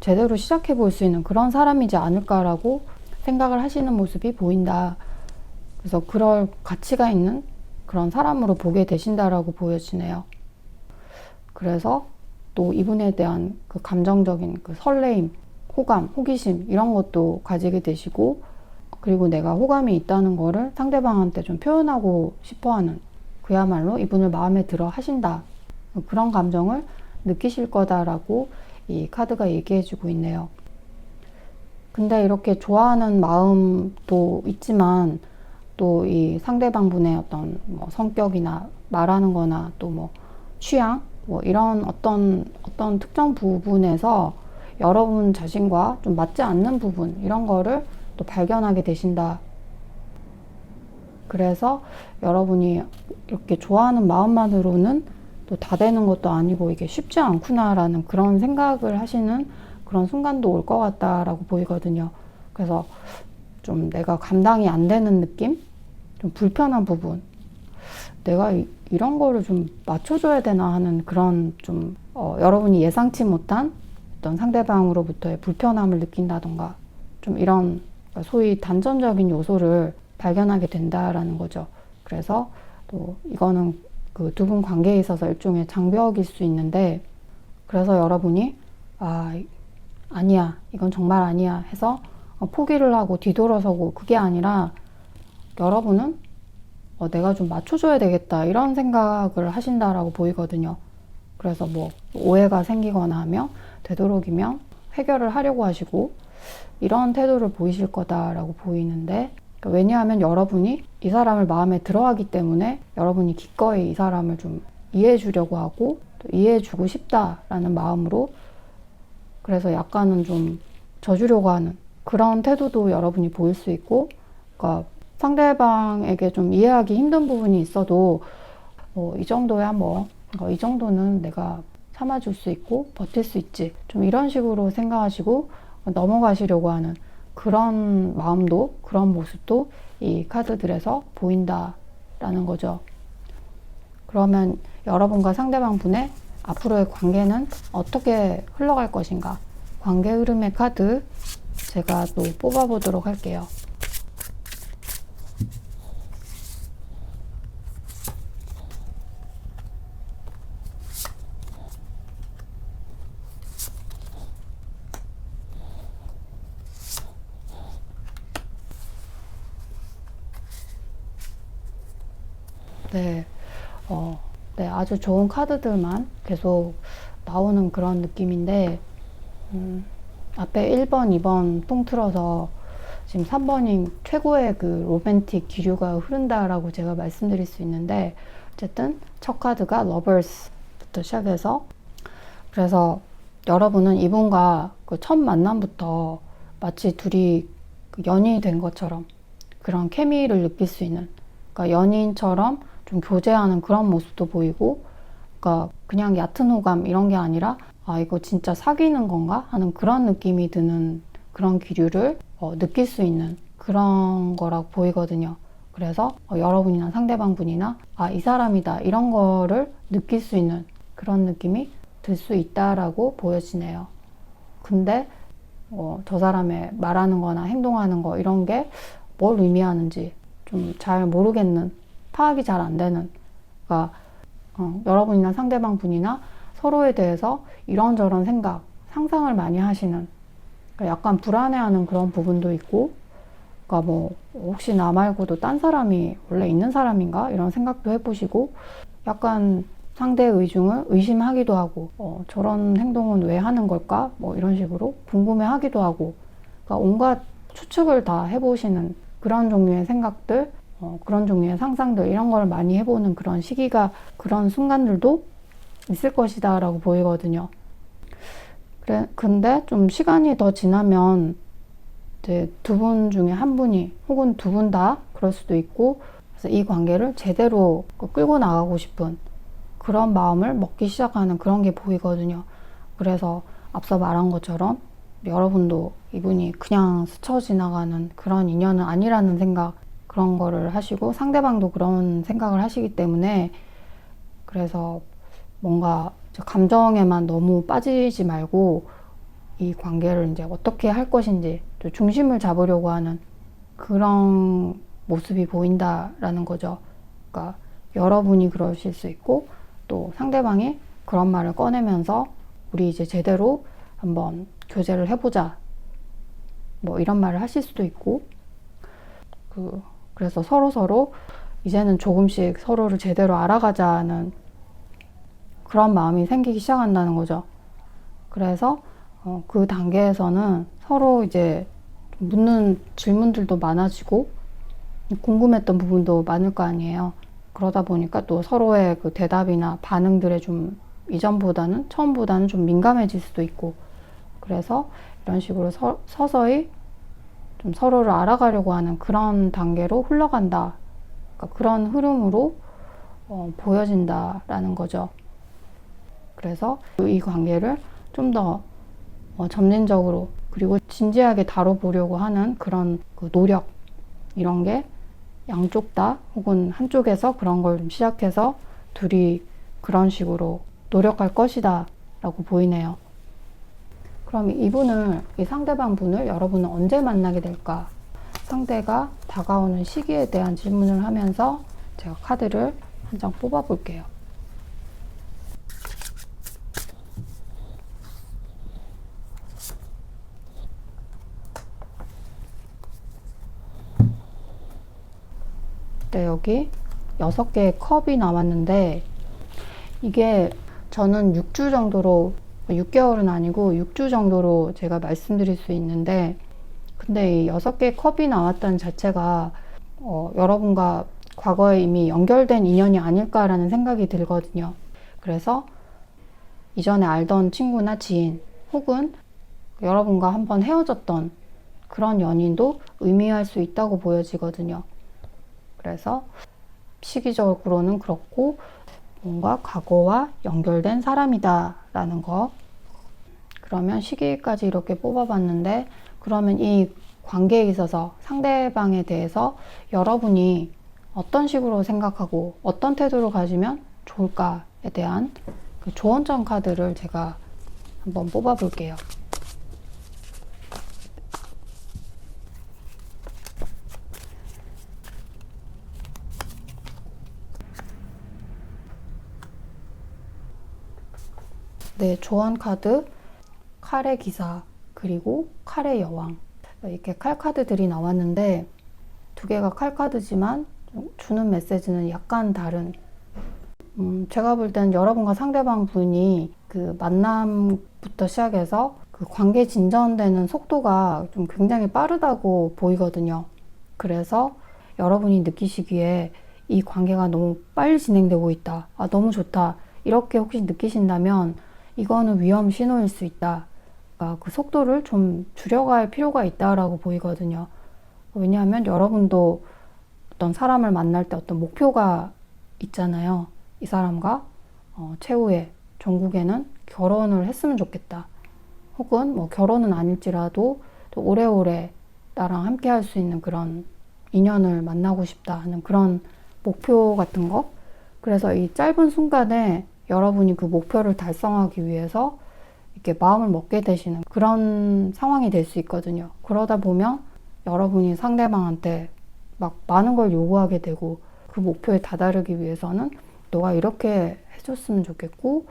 제대로 시작해 볼 수 있는 그런 사람이지 않을까라고 생각을 하시는 모습이 보인다. 그래서 그럴 가치가 있는 그런 사람으로 보게 되신다라고 보여지네요. 그래서 또 이분에 대한 그 감정적인 그 설레임, 호감, 호기심 이런 것도 가지게 되시고, 그리고 내가 호감이 있다는 거를 상대방한테 좀 표현하고 싶어하는, 그야말로 이분을 마음에 들어 하신다, 그런 감정을 느끼실 거다라고 이 카드가 얘기해주고 있네요. 근데 이렇게 좋아하는 마음도 있지만 또 이 상대방 분의 어떤 뭐 성격이나 말하는 거나 또 뭐 취향 뭐 이런 어떤 특정 부분에서 여러분 자신과 좀 맞지 않는 부분, 이런 거를 또 발견하게 되신다. 그래서 여러분이 이렇게 좋아하는 마음만으로는 또 다 되는 것도 아니고 이게 쉽지 않구나라는 그런 생각을 하시는 그런 순간도 올 것 같다라고 보이거든요. 그래서 좀 내가 감당이 안 되는 느낌? 좀 불편한 부분. 내가 이런 거를 좀 맞춰줘야 되나 하는 그런 좀 여러분이 예상치 못한 어떤 상대방으로부터의 불편함을 느낀다던가, 좀 이런 소위 단전적인 요소를 발견하게 된다라는 거죠. 그래서 또 이거는 그 두 분 관계에 있어서 일종의 장벽일 수 있는데, 그래서 여러분이 아니야, 이건 정말 아니야 해서 포기를 하고 뒤돌아서고, 그게 아니라 여러분은 내가 좀 맞춰줘야 되겠다 이런 생각을 하신다라고 보이거든요. 그래서 뭐 오해가 생기거나 하면 되도록이면 해결을 하려고 하시고 이런 태도를 보이실 거다라고 보이는데, 왜냐하면 여러분이 이 사람을 마음에 들어하기 때문에 여러분이 기꺼이 이 사람을 좀 이해해 주려고 하고 또 이해해 주고 싶다라는 마음으로, 그래서 약간은 좀 져주려고 하는 그런 태도도 여러분이 보일 수 있고, 그러니까 상대방에게 좀 이해하기 힘든 부분이 있어도 이 정도야 뭐 이 정도는 내가 참아줄 수 있고 버틸 수 있지, 좀 이런 식으로 생각하시고 넘어가시려고 하는 그런 마음도, 그런 모습도 이 카드들에서 보인다라는 거죠. 그러면 여러분과 상대방 분의 앞으로의 관계는 어떻게 흘러갈 것인가, 관계 흐름의 카드 제가 또 뽑아보도록 할게요. 네, 네, 아주 좋은 카드들만 계속 나오는 그런 느낌인데, 앞에 1번, 2번 통틀어서 지금 3번인 최고의 그 로맨틱 기류가 흐른다라고 제가 말씀드릴 수 있는데, 어쨌든 첫 카드가 Lovers부터 시작해서, 그래서 여러분은 이분과 그 첫 만남부터 마치 둘이 그 연인이 된 것처럼 그런 케미를 느낄 수 있는, 그러니까 연인처럼 좀 교제하는 그런 모습도 보이고, 그러니까 그냥 얕은 호감 이런 게 아니라 이거 진짜 사귀는 건가 하는 그런 느낌이 드는 그런 기류를 느낄 수 있는 그런 거라고 보이거든요. 그래서 여러분이나 상대방 분이나 이 사람이다 이런 거를 느낄 수 있는 그런 느낌이 들 수 있다라고 보여지네요. 근데 저 사람의 말하는 거나 행동하는 거 이런 게 뭘 의미하는지 좀 잘 모르겠는, 파악이 잘 안 되는, 그러니까 여러분이나 상대방 분이나 서로에 대해서 이런저런 생각, 상상을 많이 하시는, 그러니까 약간 불안해하는 그런 부분도 있고, 그러니까 뭐 혹시 나 말고도 딴 사람이 원래 있는 사람인가 이런 생각도 해보시고, 약간 상대의 의중을 의심하기도 하고, 저런 행동은 왜 하는 걸까? 뭐 이런 식으로 궁금해하기도 하고, 그러니까 온갖 추측을 다 해보시는 그런 종류의 생각들, 그런 종류의 상상들, 이런 걸 많이 해보는 그런 시기가, 그런 순간들도 있을 것이다 라고 보이거든요. 그래, 근데 좀 시간이 더 지나면 이제 두 분 중에 한 분이 혹은 두 분 다 그럴 수도 있고, 그래서 이 관계를 제대로 끌고 나가고 싶은 그런 마음을 먹기 시작하는 그런 게 보이거든요. 그래서 앞서 말한 것처럼 여러분도 이분이 그냥 스쳐 지나가는 그런 인연은 아니라는 생각, 그런 거를 하시고, 상대방도 그런 생각을 하시기 때문에, 그래서 뭔가 감정에만 너무 빠지지 말고 이 관계를 이제 어떻게 할 것인지 중심을 잡으려고 하는 그런 모습이 보인다라는 거죠. 그러니까 여러분이 그러실 수 있고, 또 상대방이 그런 말을 꺼내면서 우리 이제 제대로 한번 교제를 해보자, 뭐 이런 말을 하실 수도 있고, 그래서 서로 이제는 조금씩 서로를 제대로 알아가자는 그런 마음이 생기기 시작한다는 거죠. 그래서 그 단계에서는 서로 이제 묻는 질문들도 많아지고 궁금했던 부분도 많을 거 아니에요. 그러다 보니까 또 서로의 그 대답이나 반응들에 좀 이전보다는, 처음보다는 좀 민감해질 수도 있고, 그래서 이런 식으로 서서히 좀 서로를 알아가려고 하는 그런 단계로 흘러간다. 그러니까 그런 흐름으로 보여진다라는 거죠. 그래서 이 관계를 좀 더 점진적으로 그리고 진지하게 다뤄보려고 하는 그런 그 노력, 이런 게 양쪽 다 혹은 한쪽에서 그런 걸 좀 시작해서 둘이 그런 식으로 노력할 것이다 라고 보이네요. 그럼 이 상대방 분을 여러분은 언제 만나게 될까? 상대가 다가오는 시기에 대한 질문을 하면서 제가 카드를 한 장 뽑아 볼게요. 네, 여기 6개의 컵이 나왔는데, 이게 저는 6주 정도로, 6개월은 아니고 6주 정도로 제가 말씀드릴 수 있는데, 근데 이 6개의 컵이 나왔다는 자체가 여러분과 과거에 이미 연결된 인연이 아닐까라는 생각이 들거든요. 그래서 이전에 알던 친구나 지인 혹은 여러분과 한번 헤어졌던 그런 연인도 의미할 수 있다고 보여지거든요. 그래서 시기적으로는 그렇고 뭔가 과거와 연결된 사람이다 라는 거. 그러면 시기까지 이렇게 뽑아봤는데, 그러면 이 관계에 있어서 상대방에 대해서 여러분이 어떤 식으로 생각하고 어떤 태도를 가지면 좋을까에 대한 그 조언점 카드를 제가 한번 뽑아볼게요. 네, 조언 카드, 칼의 기사, 그리고 칼의 여왕, 이렇게 칼 카드들이 나왔는데, 두 개가 칼 카드지만 주는 메시지는 약간 다른, 제가 볼 때는 여러분과 상대방 분이 그 만남부터 시작해서 그 관계 진전되는 속도가 좀 굉장히 빠르다고 보이거든요. 그래서 여러분이 느끼시기에 이 관계가 너무 빨리 진행되고 있다, 너무 좋다, 이렇게 혹시 느끼신다면 이거는 위험 신호일 수 있다. 그 속도를 좀 줄여갈 필요가 있다라고 보이거든요. 왜냐하면 여러분도 어떤 사람을 만날 때 어떤 목표가 있잖아요. 이 사람과 최후의 종국에는 결혼을 했으면 좋겠다. 혹은 뭐 결혼은 아닐지라도 또 오래오래 나랑 함께 할 수 있는 그런 인연을 만나고 싶다 하는 그런 목표 같은 거. 그래서 이 짧은 순간에 여러분이 그 목표를 달성하기 위해서 이렇게 마음을 먹게 되시는 그런 상황이 될 수 있거든요. 그러다 보면 여러분이 상대방한테 막 많은 걸 요구하게 되고 그 목표에 다다르기 위해서는 너가 이렇게 해줬으면 좋겠고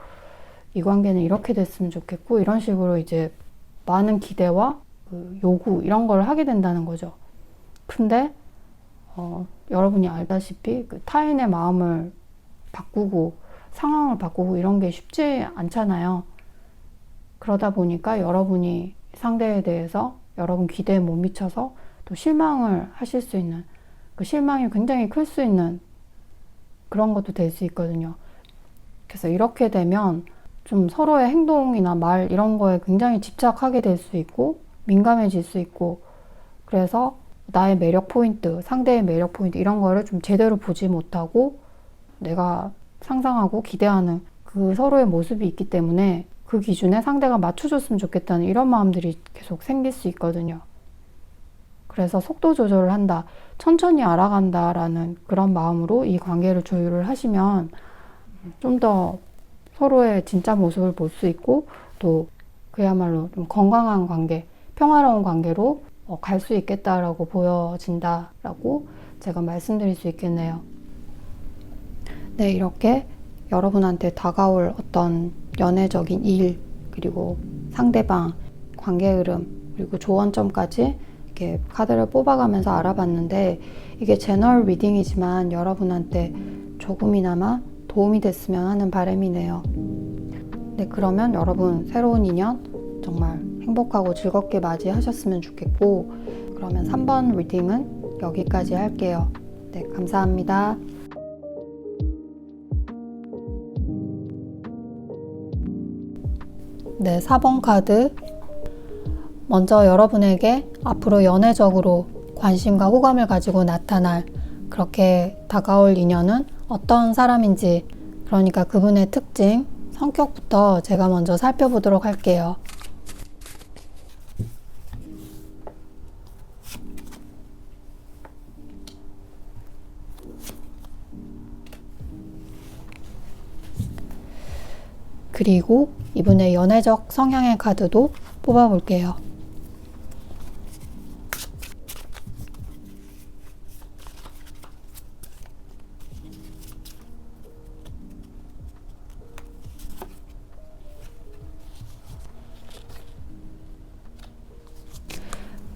이 관계는 이렇게 됐으면 좋겠고 이런 식으로 이제 많은 기대와 그 요구 이런 걸 하게 된다는 거죠. 근데 여러분이 알다시피 그 타인의 마음을 바꾸고 상황을 바꾸고 이런 게 쉽지 않잖아요. 그러다 보니까 여러분이 상대에 대해서 여러분 기대에 못 미쳐서 또 실망을 하실 수 있는 그 실망이 굉장히 클 수 있는 그런 것도 될 수 있거든요. 그래서 이렇게 되면 좀 서로의 행동이나 말 이런 거에 굉장히 집착하게 될 수 있고 민감해질 수 있고 그래서 나의 매력 포인트, 상대의 매력 포인트 이런 거를 좀 제대로 보지 못하고 내가 상상하고 기대하는 그 서로의 모습이 있기 때문에 그 기준에 상대가 맞춰줬으면 좋겠다는 이런 마음들이 계속 생길 수 있거든요. 그래서 속도 조절을 한다, 천천히 알아간다라는 그런 마음으로 이 관계를 조율을 하시면 좀 더 서로의 진짜 모습을 볼 수 있고 또 그야말로 좀 건강한 관계, 평화로운 관계로 갈 수 있겠다라고 보여진다라고 제가 말씀드릴 수 있겠네요. 네, 이렇게 여러분한테 다가올 어떤 연애적인 일, 그리고 상대방, 관계 흐름, 그리고 조언점까지 이렇게 카드를 뽑아가면서 알아봤는데 이게 제너럴 리딩이지만 여러분한테 조금이나마 도움이 됐으면 하는 바람이네요. 네, 그러면 여러분 새로운 인연 정말 행복하고 즐겁게 맞이하셨으면 좋겠고 그러면 3번 리딩은 여기까지 할게요. 네, 감사합니다. 네, 4번 카드. 먼저 여러분에게 앞으로 연애적으로 관심과 호감을 가지고 나타날 그렇게 다가올 인연은 어떤 사람인지, 그러니까 그분의 특징, 성격부터 제가 먼저 살펴보도록 할게요. 그리고 이분의 연애적 성향의 카드도 뽑아볼게요.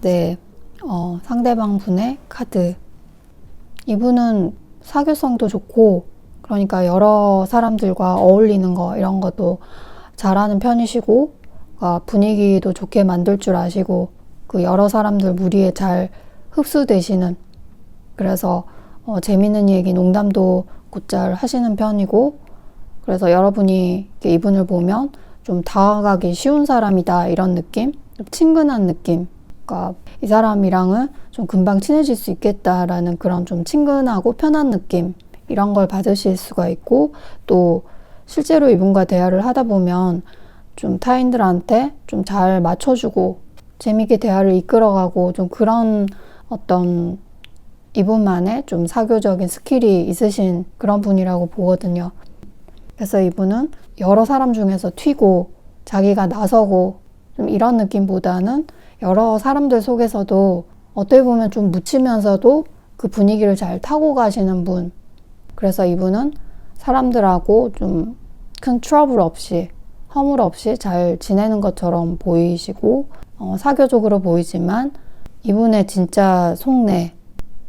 네, 상대방 분의 카드. 이분은 사교성도 좋고, 그러니까 여러 사람들과 어울리는 거, 이런 것도 잘하는 편이시고, 분위기도 좋게 만들 줄 아시고, 그 여러 사람들 무리에 잘 흡수되시는, 그래서 재밌는 얘기, 농담도 곧잘 하시는 편이고, 그래서 여러분이 이분을 보면 좀 다가가기 쉬운 사람이다, 이런 느낌? 좀 친근한 느낌. 그러니까 이 사람이랑은 좀 금방 친해질 수 있겠다라는 그런 좀 친근하고 편한 느낌 이런 걸 받으실 수가 있고 또 실제로 이분과 대화를 하다 보면 좀 타인들한테 좀 잘 맞춰주고 재밌게 대화를 이끌어가고 좀 그런 어떤 이분만의 좀 사교적인 스킬이 있으신 그런 분이라고 보거든요. 그래서 이분은 여러 사람 중에서 튀고 자기가 나서고 좀 이런 느낌보다는 여러 사람들 속에서도 어떻게 보면 좀 묻히면서도 그 분위기를 잘 타고 가시는 분. 그래서 이분은 사람들하고 좀 큰 트러블 없이 허물 없이 잘 지내는 것처럼 보이시고 사교적으로 보이지만 이분의 진짜 속내,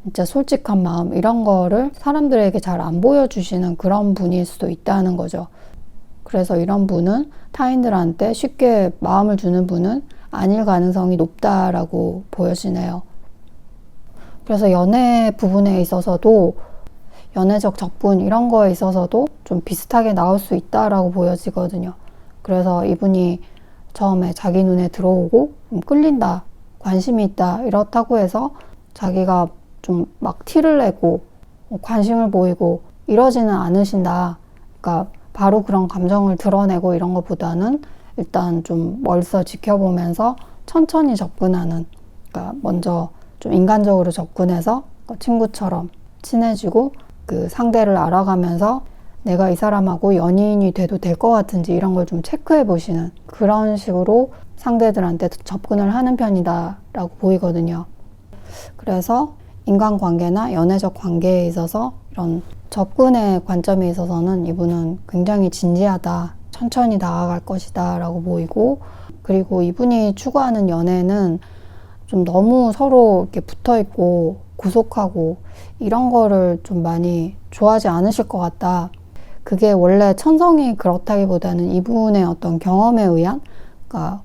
진짜 솔직한 마음 이런 거를 사람들에게 잘 안 보여주시는 그런 분일 수도 있다는 거죠. 그래서 이런 분은 타인들한테 쉽게 마음을 주는 분은 아닐 가능성이 높다라고 보여지네요. 그래서 연애 부분에 있어서도 연애적 적분 이런 거에 있어서도 좀 비슷하게 나올 수 있다라고 보여지거든요. 그래서 이분이 처음에 자기 눈에 들어오고 끌린다, 관심이 있다 이렇다고 해서 자기가 좀 막 티를 내고 관심을 보이고 이러지는 않으신다. 그러니까 바로 그런 감정을 드러내고 이런 것보다는 일단 좀 멀서 지켜보면서 천천히 접근하는, 그러니까 먼저 좀 인간적으로 접근해서 친구처럼 친해지고 그 상대를 알아가면서 내가 이 사람하고 연인이 돼도 될 것 같은지 이런 걸 좀 체크해 보시는 그런 식으로 상대들한테 접근을 하는 편이다 라고 보이거든요. 그래서 인간관계나 연애적 관계에 있어서 이런 접근의 관점에 있어서는 이분은 굉장히 진지하다, 천천히 나아갈 것이다 라고 보이고, 그리고 이분이 추구하는 연애는 좀 너무 서로 이렇게 붙어 있고 구속하고 이런 거를 좀 많이 좋아하지 않으실 것 같다. 그게 원래 천성이 그렇다기보다는 이분의 어떤 경험에 의한, 그러니까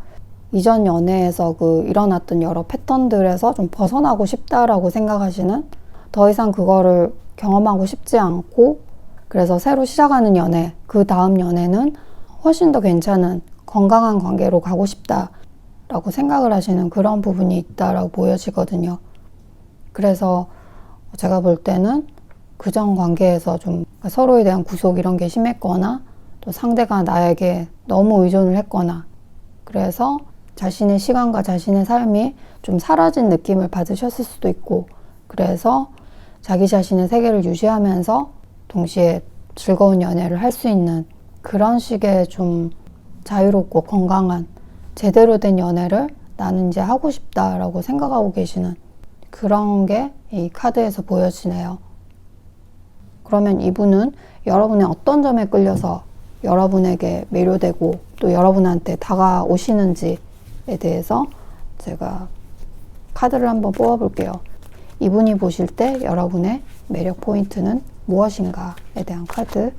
이전 연애에서 그 일어났던 여러 패턴들에서 좀 벗어나고 싶다라고 생각하시는, 더 이상 그거를 경험하고 싶지 않고, 그래서 새로 시작하는 연애, 그 다음 연애는 훨씬 더 괜찮은 건강한 관계로 가고 싶다라고 생각을 하시는 그런 부분이 있다라고 보여지거든요. 그래서 제가 볼 때는 그전 관계에서 좀 서로에 대한 구속 이런 게 심했거나, 또 상대가 나에게 너무 의존을 했거나, 그래서 자신의 시간과 자신의 삶이 좀 사라진 느낌을 받으셨을 수도 있고, 그래서 자기 자신의 세계를 유지하면서 동시에 즐거운 연애를 할 수 있는 그런 식의 좀 자유롭고 건강한 제대로 된 연애를 나는 이제 하고 싶다라고 생각하고 계시는 그런 게 이 카드에서 보여지네요. 그러면 이분은 여러분의 어떤 점에 끌려서 여러분에게 매료되고 또 여러분한테 다가오시는지에 대해서 제가 카드를 한번 뽑아볼게요. 이분이 보실 때 여러분의 매력 포인트는 무엇인가에 대한 카드.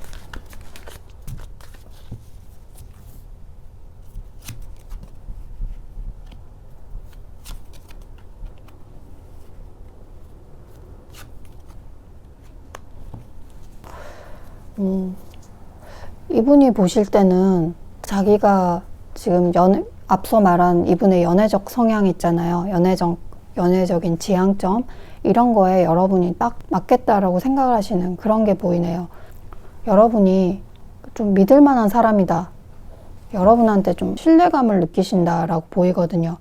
이분이 보실 때는 자기가 지금 앞서 말한 이분의 연애적 성향 있잖아요. 연애적인 지향점, 이런 거에 여러분이 딱 맞겠다라고 생각을 하시는 그런 게 보이네요. 여러분이 좀 믿을 만한 사람이다, 여러분한테 좀 신뢰감을 느끼신다라고 보이거든요.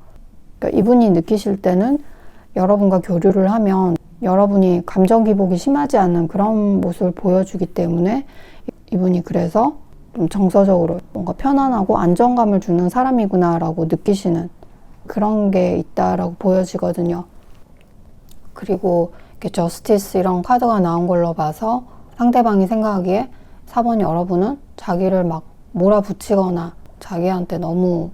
그러니까 이분이 느끼실 때는 여러분과 교류를 하면 여러분이 감정 기복이 심하지 않은 그런 모습을 보여주기 때문에 이분이 그래서 좀 정서적으로 뭔가 편안하고 안정감을 주는 사람이구나 라고 느끼시는 그런 게 있다라고 보여지거든요. 그리고 이렇게 저스티스 이런 카드가 나온 걸로 봐서 상대방이 생각하기에 4번 여러분은 자기를 막 몰아붙이거나 자기한테 너무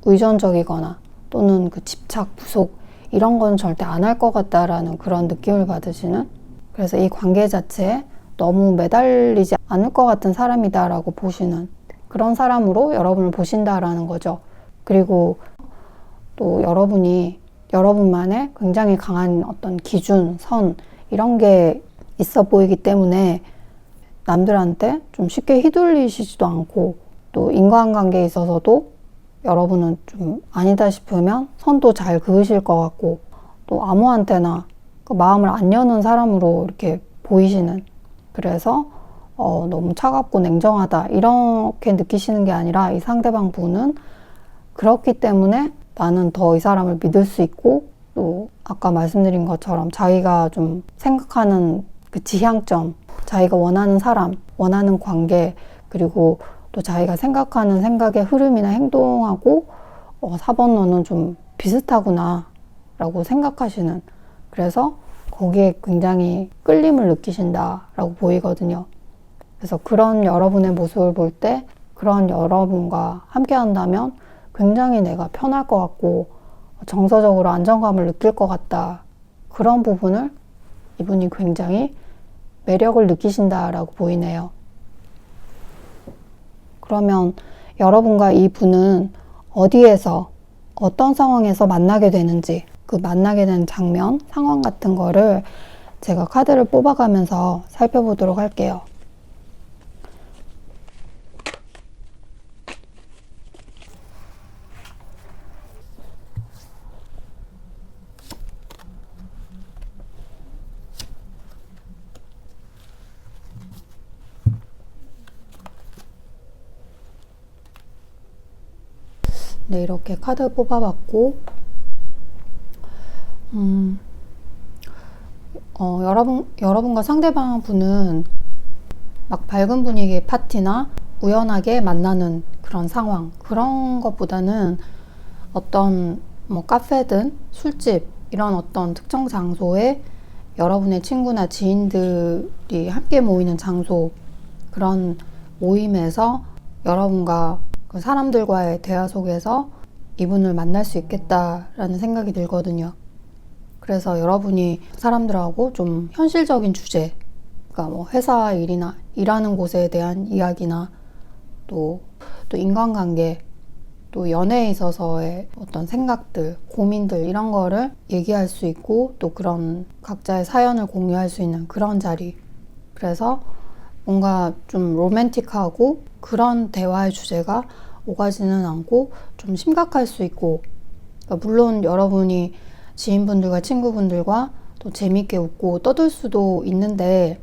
의존적이거나 또는 그 집착, 구속 이런 건 절대 안 할 것 같다라는 그런 느낌을 받으시는, 그래서 이 관계 자체에 너무 매달리지 않을 것 같은 사람이다라고 보시는 그런 사람으로 여러분을 보신다라는 거죠. 그리고 또 여러분이 여러분만의 굉장히 강한 어떤 기준, 선 이런 게 있어 보이기 때문에 남들한테 좀 쉽게 휘둘리시지도 않고, 또 인간관계에 있어서도 여러분은 좀 아니다 싶으면 선도 잘 그으실 것 같고, 또 아무한테나 그 마음을 안 여는 사람으로 이렇게 보이시는, 그래서 너무 차갑고 냉정하다 이렇게 느끼시는 게 아니라 이 상대방 분은 그렇기 때문에 나는 더 이 사람을 믿을 수 있고, 또 아까 말씀드린 것처럼 자기가 좀 생각하는 그 지향점, 자기가 원하는 사람, 원하는 관계, 그리고 또 자기가 생각하는 생각의 흐름이나 행동하고 4번 너는 좀 비슷하구나 라고 생각하시는, 그래서 거기에 굉장히 끌림을 느끼신다 라고 보이거든요. 그래서 그런 여러분의 모습을 볼 때 그런 여러분과 함께 한다면 굉장히 내가 편할 것 같고 정서적으로 안정감을 느낄 것 같다, 그런 부분을 이분이 굉장히 매력을 느끼신다라고 보이네요. 그러면 여러분과 이 분은 어디에서 어떤 상황에서 만나게 되는지, 그 만나게 된 장면, 상황 같은 거를 제가 카드를 뽑아가면서 살펴보도록 할게요. 네, 이렇게 카드 뽑아봤고, 여러분과 상대방 분은 막 밝은 분위기의 파티나 우연하게 만나는 그런 상황, 그런 것보다는 어떤 뭐 카페든 술집 이런 어떤 특정 장소에 여러분의 친구나 지인들이 함께 모이는 장소, 그런 모임에서 여러분과 그 사람들과의 대화 속에서 이분을 만날 수 있겠다라는 생각이 들거든요. 그래서 여러분이 사람들하고 좀 현실적인 주제, 그러니까 뭐 회사 일이나 일하는 곳에 대한 이야기나 또 인간관계, 또 연애에 있어서의 어떤 생각들, 고민들 이런 거를 얘기할 수 있고 또 그런 각자의 사연을 공유할 수 있는 그런 자리. 그래서 뭔가 좀 로맨틱하고 그런 대화의 주제가 오가지는 않고 좀 심각할 수 있고, 그러니까 물론 여러분이 지인분들과 친구분들과 또 재밌게 웃고 떠들 수도 있는데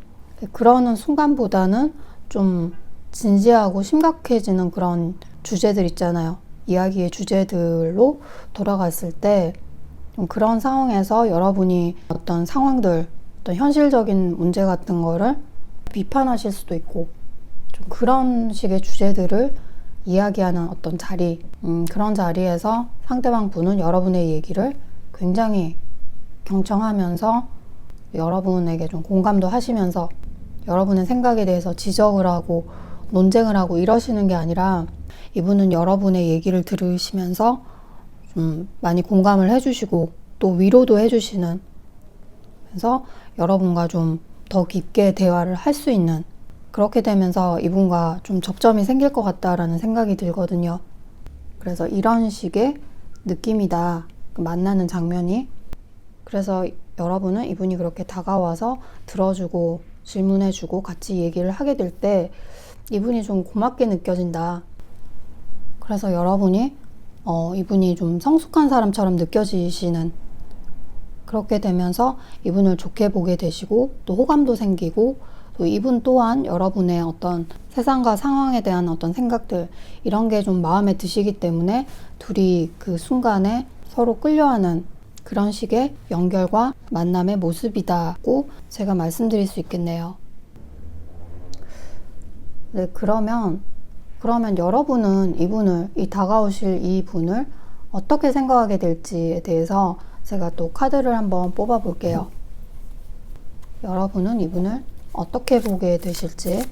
그러는 순간보다는 좀 진지하고 심각해지는 그런 주제들 있잖아요. 이야기의 주제들로 돌아갔을 때 그런 상황에서 여러분이 어떤 상황들, 어떤 현실적인 문제 같은 거를 비판하실 수도 있고 좀 그런 식의 주제들을 이야기하는 어떤 자리, 그런 자리에서 상대방 분은 여러분의 얘기를 굉장히 경청하면서 여러분에게 좀 공감도 하시면서 여러분의 생각에 대해서 지적을 하고 논쟁을 하고 이러시는 게 아니라 이분은 여러분의 얘기를 들으시면서 좀 많이 공감을 해주시고 또 위로도 해주시는, 그래서 여러분과 좀 더 깊게 대화를 할 수 있는, 그렇게 되면서 이분과 좀 접점이 생길 것 같다라는 생각이 들거든요. 그래서 이런 식의 느낌이다, 만나는 장면이. 그래서 여러분은 이분이 그렇게 다가와서 들어주고 질문해주고 같이 얘기를 하게 될 때 이분이 좀 고맙게 느껴진다. 그래서 여러분이 이분이 좀 성숙한 사람처럼 느껴지시는, 그렇게 되면서 이분을 좋게 보게 되시고 또 호감도 생기고 또 이분 또한 여러분의 어떤 세상과 상황에 대한 어떤 생각들 이런 게 좀 마음에 드시기 때문에 둘이 그 순간에 서로 끌려하는 그런 식의 연결과 만남의 모습이다고 제가 말씀드릴 수 있겠네요. 네, 그러면 여러분은 이분을, 이 다가오실 이 분을 어떻게 생각하게 될지에 대해서 제가 또 카드를 한번 뽑아 볼게요. 여러분은 이분을 어떻게 보게 되실지.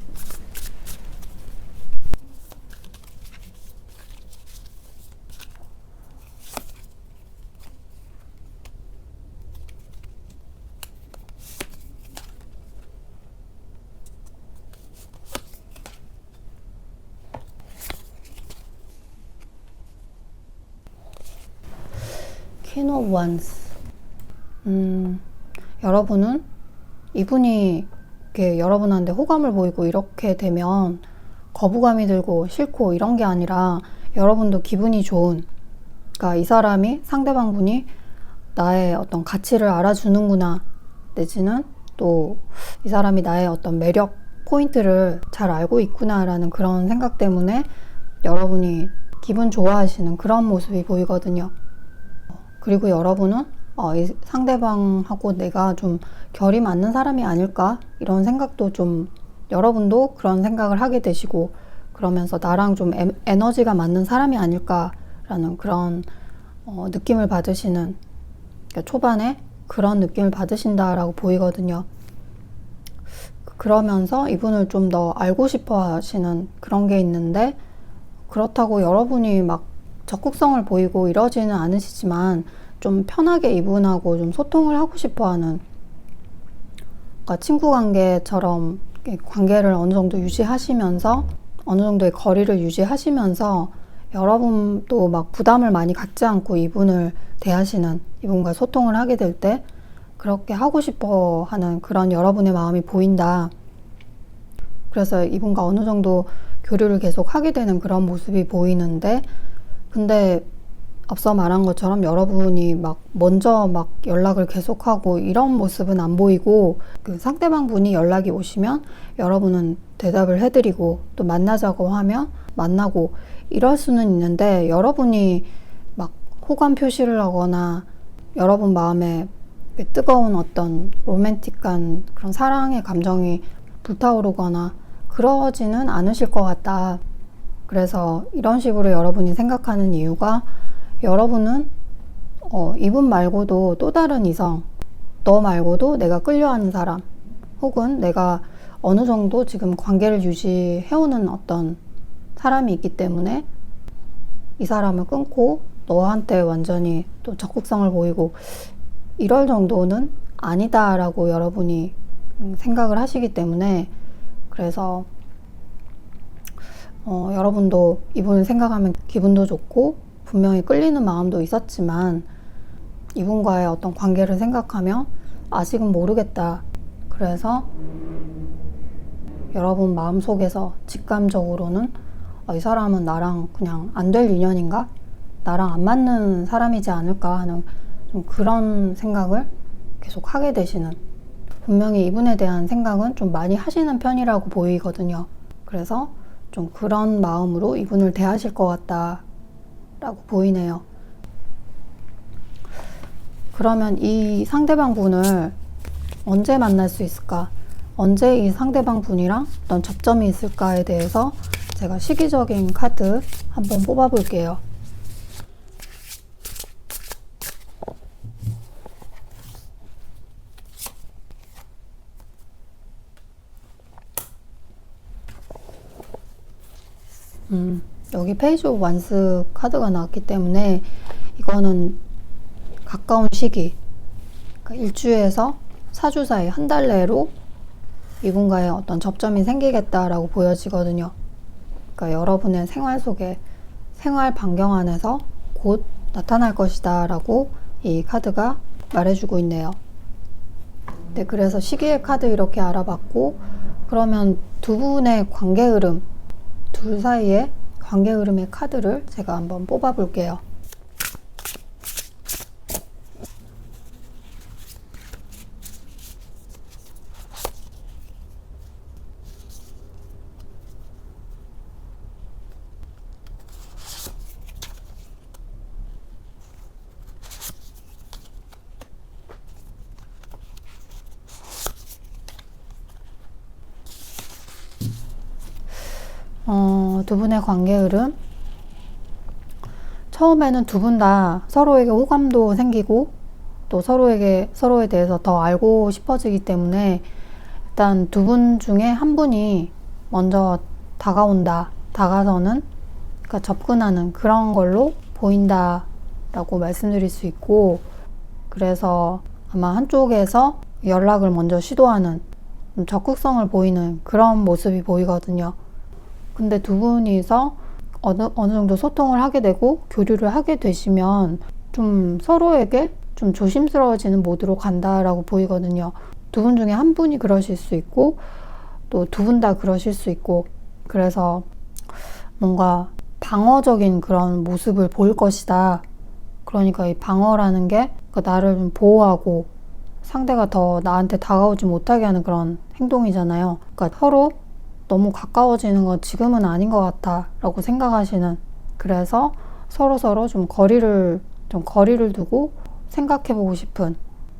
King of Wands. 여러분은 이분이 이렇게 여러분한테 호감을 보이고 이렇게 되면 거부감이 들고 싫고 이런 게 아니라 여러분도 기분이 좋은, 그러니까 이 사람이, 상대방 분이 나의 어떤 가치를 알아주는구나, 내지는 또 이 사람이 나의 어떤 매력 포인트를 잘 알고 있구나라는 그런 생각 때문에 여러분이 기분 좋아하시는 그런 모습이 보이거든요. 그리고 여러분은 이 상대방하고 내가 좀 결이 맞는 사람이 아닐까, 이런 생각도 좀, 여러분도 그런 생각을 하게 되시고 그러면서 나랑 좀 에너지가 맞는 사람이 아닐까라는 그런 느낌을 받으시는, 그러니까 초반에 그런 느낌을 받으신다라고 보이거든요. 그러면서 이분을 좀 더 알고 싶어 하시는 그런 게 있는데, 그렇다고 여러분이 막 적극성을 보이고 이러지는 않으시지만 좀 편하게 이분하고 좀 소통을 하고 싶어 하는, 그러니까 친구 관계처럼 관계를 어느 정도 유지하시면서 어느 정도의 거리를 유지하시면서 여러분도 막 부담을 많이 갖지 않고 이분을 대하시는, 이분과 소통을 하게 될 때 그렇게 하고 싶어 하는 그런 여러분의 마음이 보인다. 그래서 이분과 어느 정도 교류를 계속 하게 되는 그런 모습이 보이는데, 근데 앞서 말한 것처럼 여러분이 막 먼저 막 연락을 계속하고 이런 모습은 안 보이고, 그 상대방 분이 연락이 오시면 여러분은 대답을 해드리고 또 만나자고 하면 만나고 이럴 수는 있는데, 여러분이 막 호감 표시를 하거나 여러분 마음에 뜨거운 어떤 로맨틱한 그런 사랑의 감정이 불타오르거나 그러지는 않으실 것 같다. 그래서 이런 식으로 여러분이 생각하는 이유가 여러분은 이분 말고도 또 다른 이성, 너 말고도 내가 끌려하는 사람, 혹은 내가 어느 정도 지금 관계를 유지해오는 어떤 사람이 있기 때문에 이 사람을 끊고 너한테 완전히 또 적극성을 보이고 이럴 정도는 아니다라고 여러분이 생각을 하시기 때문에, 그래서 여러분도 이분을 생각하면 기분도 좋고 분명히 끌리는 마음도 있었지만 이분과의 어떤 관계를 생각하면 아직은 모르겠다. 그래서 여러분 마음속에서 직감적으로는 이 사람은 나랑 그냥 안 될 인연인가? 나랑 안 맞는 사람이지 않을까 하는 좀 그런 생각을 계속 하게 되시는, 분명히 이분에 대한 생각은 좀 많이 하시는 편이라고 보이거든요. 그래서 좀 그런 마음으로 이분을 대하실 것 같다 라고 보이네요. 그러면 이 상대방 분을 언제 만날 수 있을까? 언제 이 상대방 분이랑 어떤 접점이 있을까에 대해서 제가 시기적인 카드 한번 뽑아 볼게요. 여기 페이지 오브 완스 카드가 나왔기 때문에 이거는 가까운 시기, 그러니까 일주에서 4주 사이, 한 달 내로 이분과의 어떤 접점이 생기겠다라고 보여지거든요. 그러니까 여러분의 생활 속에, 생활 반경 안에서 곧 나타날 것이다 라고 이 카드가 말해주고 있네요. 네, 그래서 시기의 카드 이렇게 알아봤고, 그러면 두 분의 관계 흐름, 둘 사이의 관계 흐름의 카드를 제가 한번 뽑아 볼게요. 두 분의 관계 흐름, 처음에는 두 분 다 서로에게 호감도 생기고 또 서로에 대해서 더 알고 싶어지기 때문에 일단 두 분 중에 한 분이 먼저 다가서는, 그러니까 접근하는 그런 걸로 보인다 라고 말씀드릴 수 있고, 그래서 아마 한쪽에서 연락을 먼저 시도하는, 적극성을 보이는 그런 모습이 보이거든요. 근데 두 분이서 어느 정도 소통을 하게 되고 교류를 하게 되시면 좀 서로에게 좀 조심스러워지는 모드로 간다라고 보이거든요. 두 분 중에 한 분이 그러실 수 있고 또 두 분 다 그러실 수 있고, 그래서 뭔가 방어적인 그런 모습을 보일 것이다. 그러니까 이 방어라는 게 나를 좀 보호하고 상대가 더 나한테 다가오지 못하게 하는 그런 행동이잖아요. 그러니까 서로 너무 가까워지는 건 지금은 아닌 것 같아 라고 생각하시는, 그래서 서로 좀 거리를 두고 생각해 보고 싶은,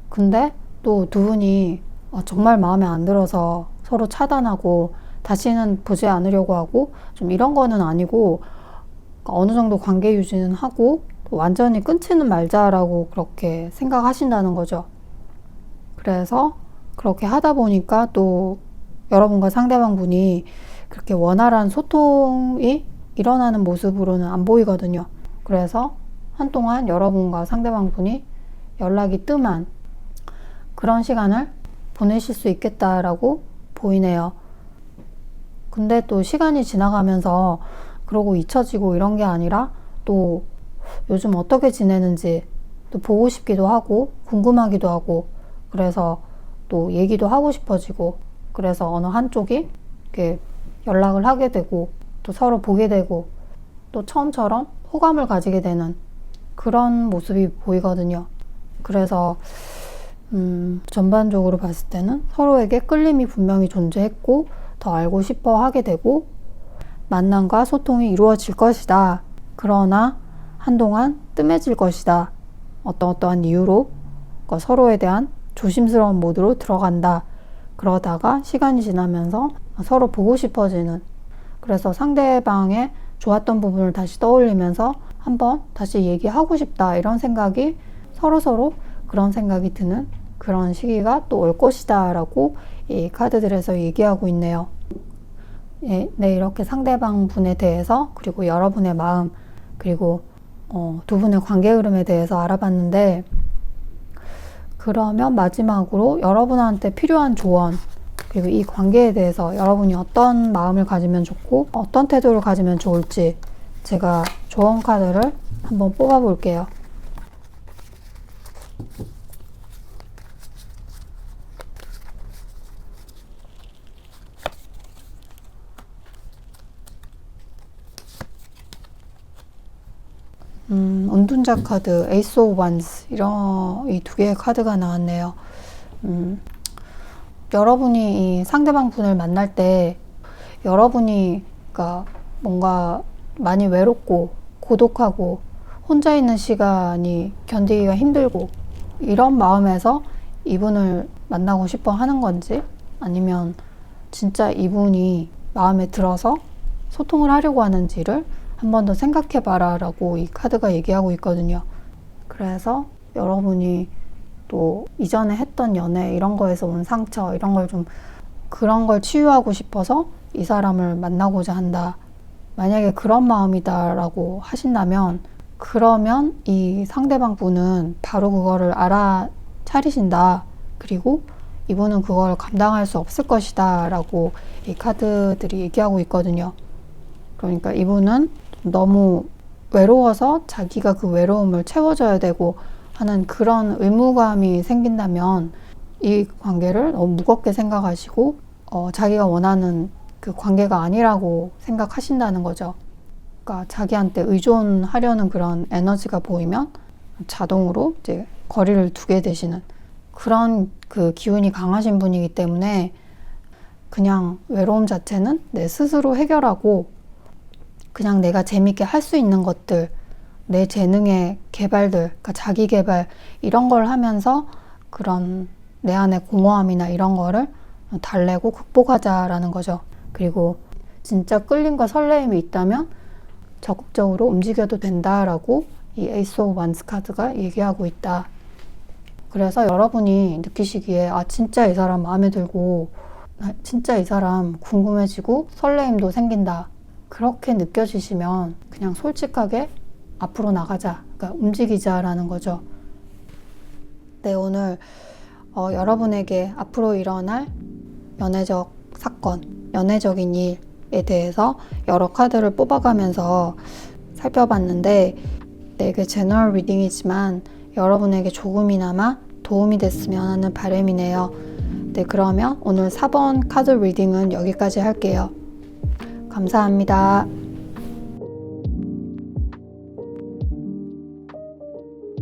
근데 또 두 분이 정말 마음에 안 들어서 서로 차단하고 다시는 보지 않으려고 하고 좀 이런 거는 아니고, 어느 정도 관계 유지는 하고 완전히 끊지는 말자라고 그렇게 생각하신다는 거죠. 그래서 그렇게 하다 보니까 또 여러분과 상대방 분이 그렇게 원활한 소통이 일어나는 모습으로는 안 보이거든요. 그래서 한동안 여러분과 상대방 분이 연락이 뜸한 그런 시간을 보내실 수 있겠다라고 보이네요. 근데 또 시간이 지나가면서 그러고 잊혀지고 이런 게 아니라 또 요즘 어떻게 지내는지 또 보고 싶기도 하고 궁금하기도 하고, 그래서 또 얘기도 하고 싶어지고, 그래서 어느 한쪽이 이렇게 연락을 하게 되고 또 서로 보게 되고 또 처음처럼 호감을 가지게 되는 그런 모습이 보이거든요. 그래서 전반적으로 봤을 때는 서로에게 끌림이 분명히 존재했고 더 알고 싶어 하게 되고 만남과 소통이 이루어질 것이다. 그러나 한동안 뜸해질 것이다. 어떠한 이유로 서로에 대한 조심스러운 모드로 들어간다. 그러다가 시간이 지나면서 서로 보고 싶어지는, 그래서 상대방의 좋았던 부분을 다시 떠올리면서 한번 다시 얘기하고 싶다, 이런 생각이 서로 그런 생각이 드는 그런 시기가 또 올 것이다 라고 이 카드들에서 얘기하고 있네요. 네, 이렇게 상대방 분에 대해서, 그리고 여러분의 마음, 그리고 두 분의 관계 흐름에 대해서 알아봤는데, 그러면 마지막으로 여러분한테 필요한 조언, 그리고 이 관계에 대해서 여러분이 어떤 마음을 가지면 좋고 어떤 태도를 가지면 좋을지 제가 조언 카드를 한번 뽑아 볼게요. 은둔자 카드, 에이스 오브 완스, 이런 이 두 개의 카드가 나왔네요. 여러분이 이 상대방 분을 만날 때 여러분이 그러니까 뭔가 많이 외롭고 고독하고 혼자 있는 시간이 견디기가 힘들고 이런 마음에서 이분을 만나고 싶어 하는 건지, 아니면 진짜 이분이 마음에 들어서 소통을 하려고 하는지를 한 번 더 생각해 봐라 라고 이 카드가 얘기하고 있거든요. 그래서 여러분이 또 이전에 했던 연애, 이런 거에서 온 상처, 이런 걸 좀, 그런 걸 치유하고 싶어서 이 사람을 만나고자 한다, 만약에 그런 마음이다 라고 하신다면, 그러면 이 상대방 분은 바로 그거를 알아차리신다, 그리고 이분은 그걸 감당할 수 없을 것이다 라고 이 카드들이 얘기하고 있거든요. 그러니까 이분은 너무 외로워서 자기가 그 외로움을 채워줘야 되고 하는 그런 의무감이 생긴다면 이 관계를 너무 무겁게 생각하시고 자기가 원하는 그 관계가 아니라고 생각하신다는 거죠. 그러니까 자기한테 의존하려는 그런 에너지가 보이면 자동으로 이제 거리를 두게 되시는 그런 그 기운이 강하신 분이기 때문에, 그냥 외로움 자체는 내 스스로 해결하고 그냥 내가 재밌게 할 수 있는 것들, 내 재능의 개발들, 그러니까 자기 개발, 이런 걸 하면서 그런 내 안의 공허함이나 이런 거를 달래고 극복하자라는 거죠. 그리고 진짜 끌림과 설레임이 있다면 적극적으로 움직여도 된다라고 이 에이스 오브 완스 카드가 얘기하고 있다. 그래서 여러분이 느끼시기에 진짜 이 사람 마음에 들고 진짜 이 사람 궁금해지고 설레임도 생긴다, 그렇게 느껴지시면 그냥 솔직하게 앞으로 나가자, 그러니까 움직이자라는 거죠. 네, 오늘 여러분에게 앞으로 일어날 연애적 사건, 연애적인 일에 대해서 여러 카드를 뽑아가면서 살펴봤는데, 네, 이게 제너럴 리딩이지만 여러분에게 조금이나마 도움이 됐으면 하는 바람이네요. 네, 그러면 오늘 4번 카드 리딩은 여기까지 할게요. 감사합니다.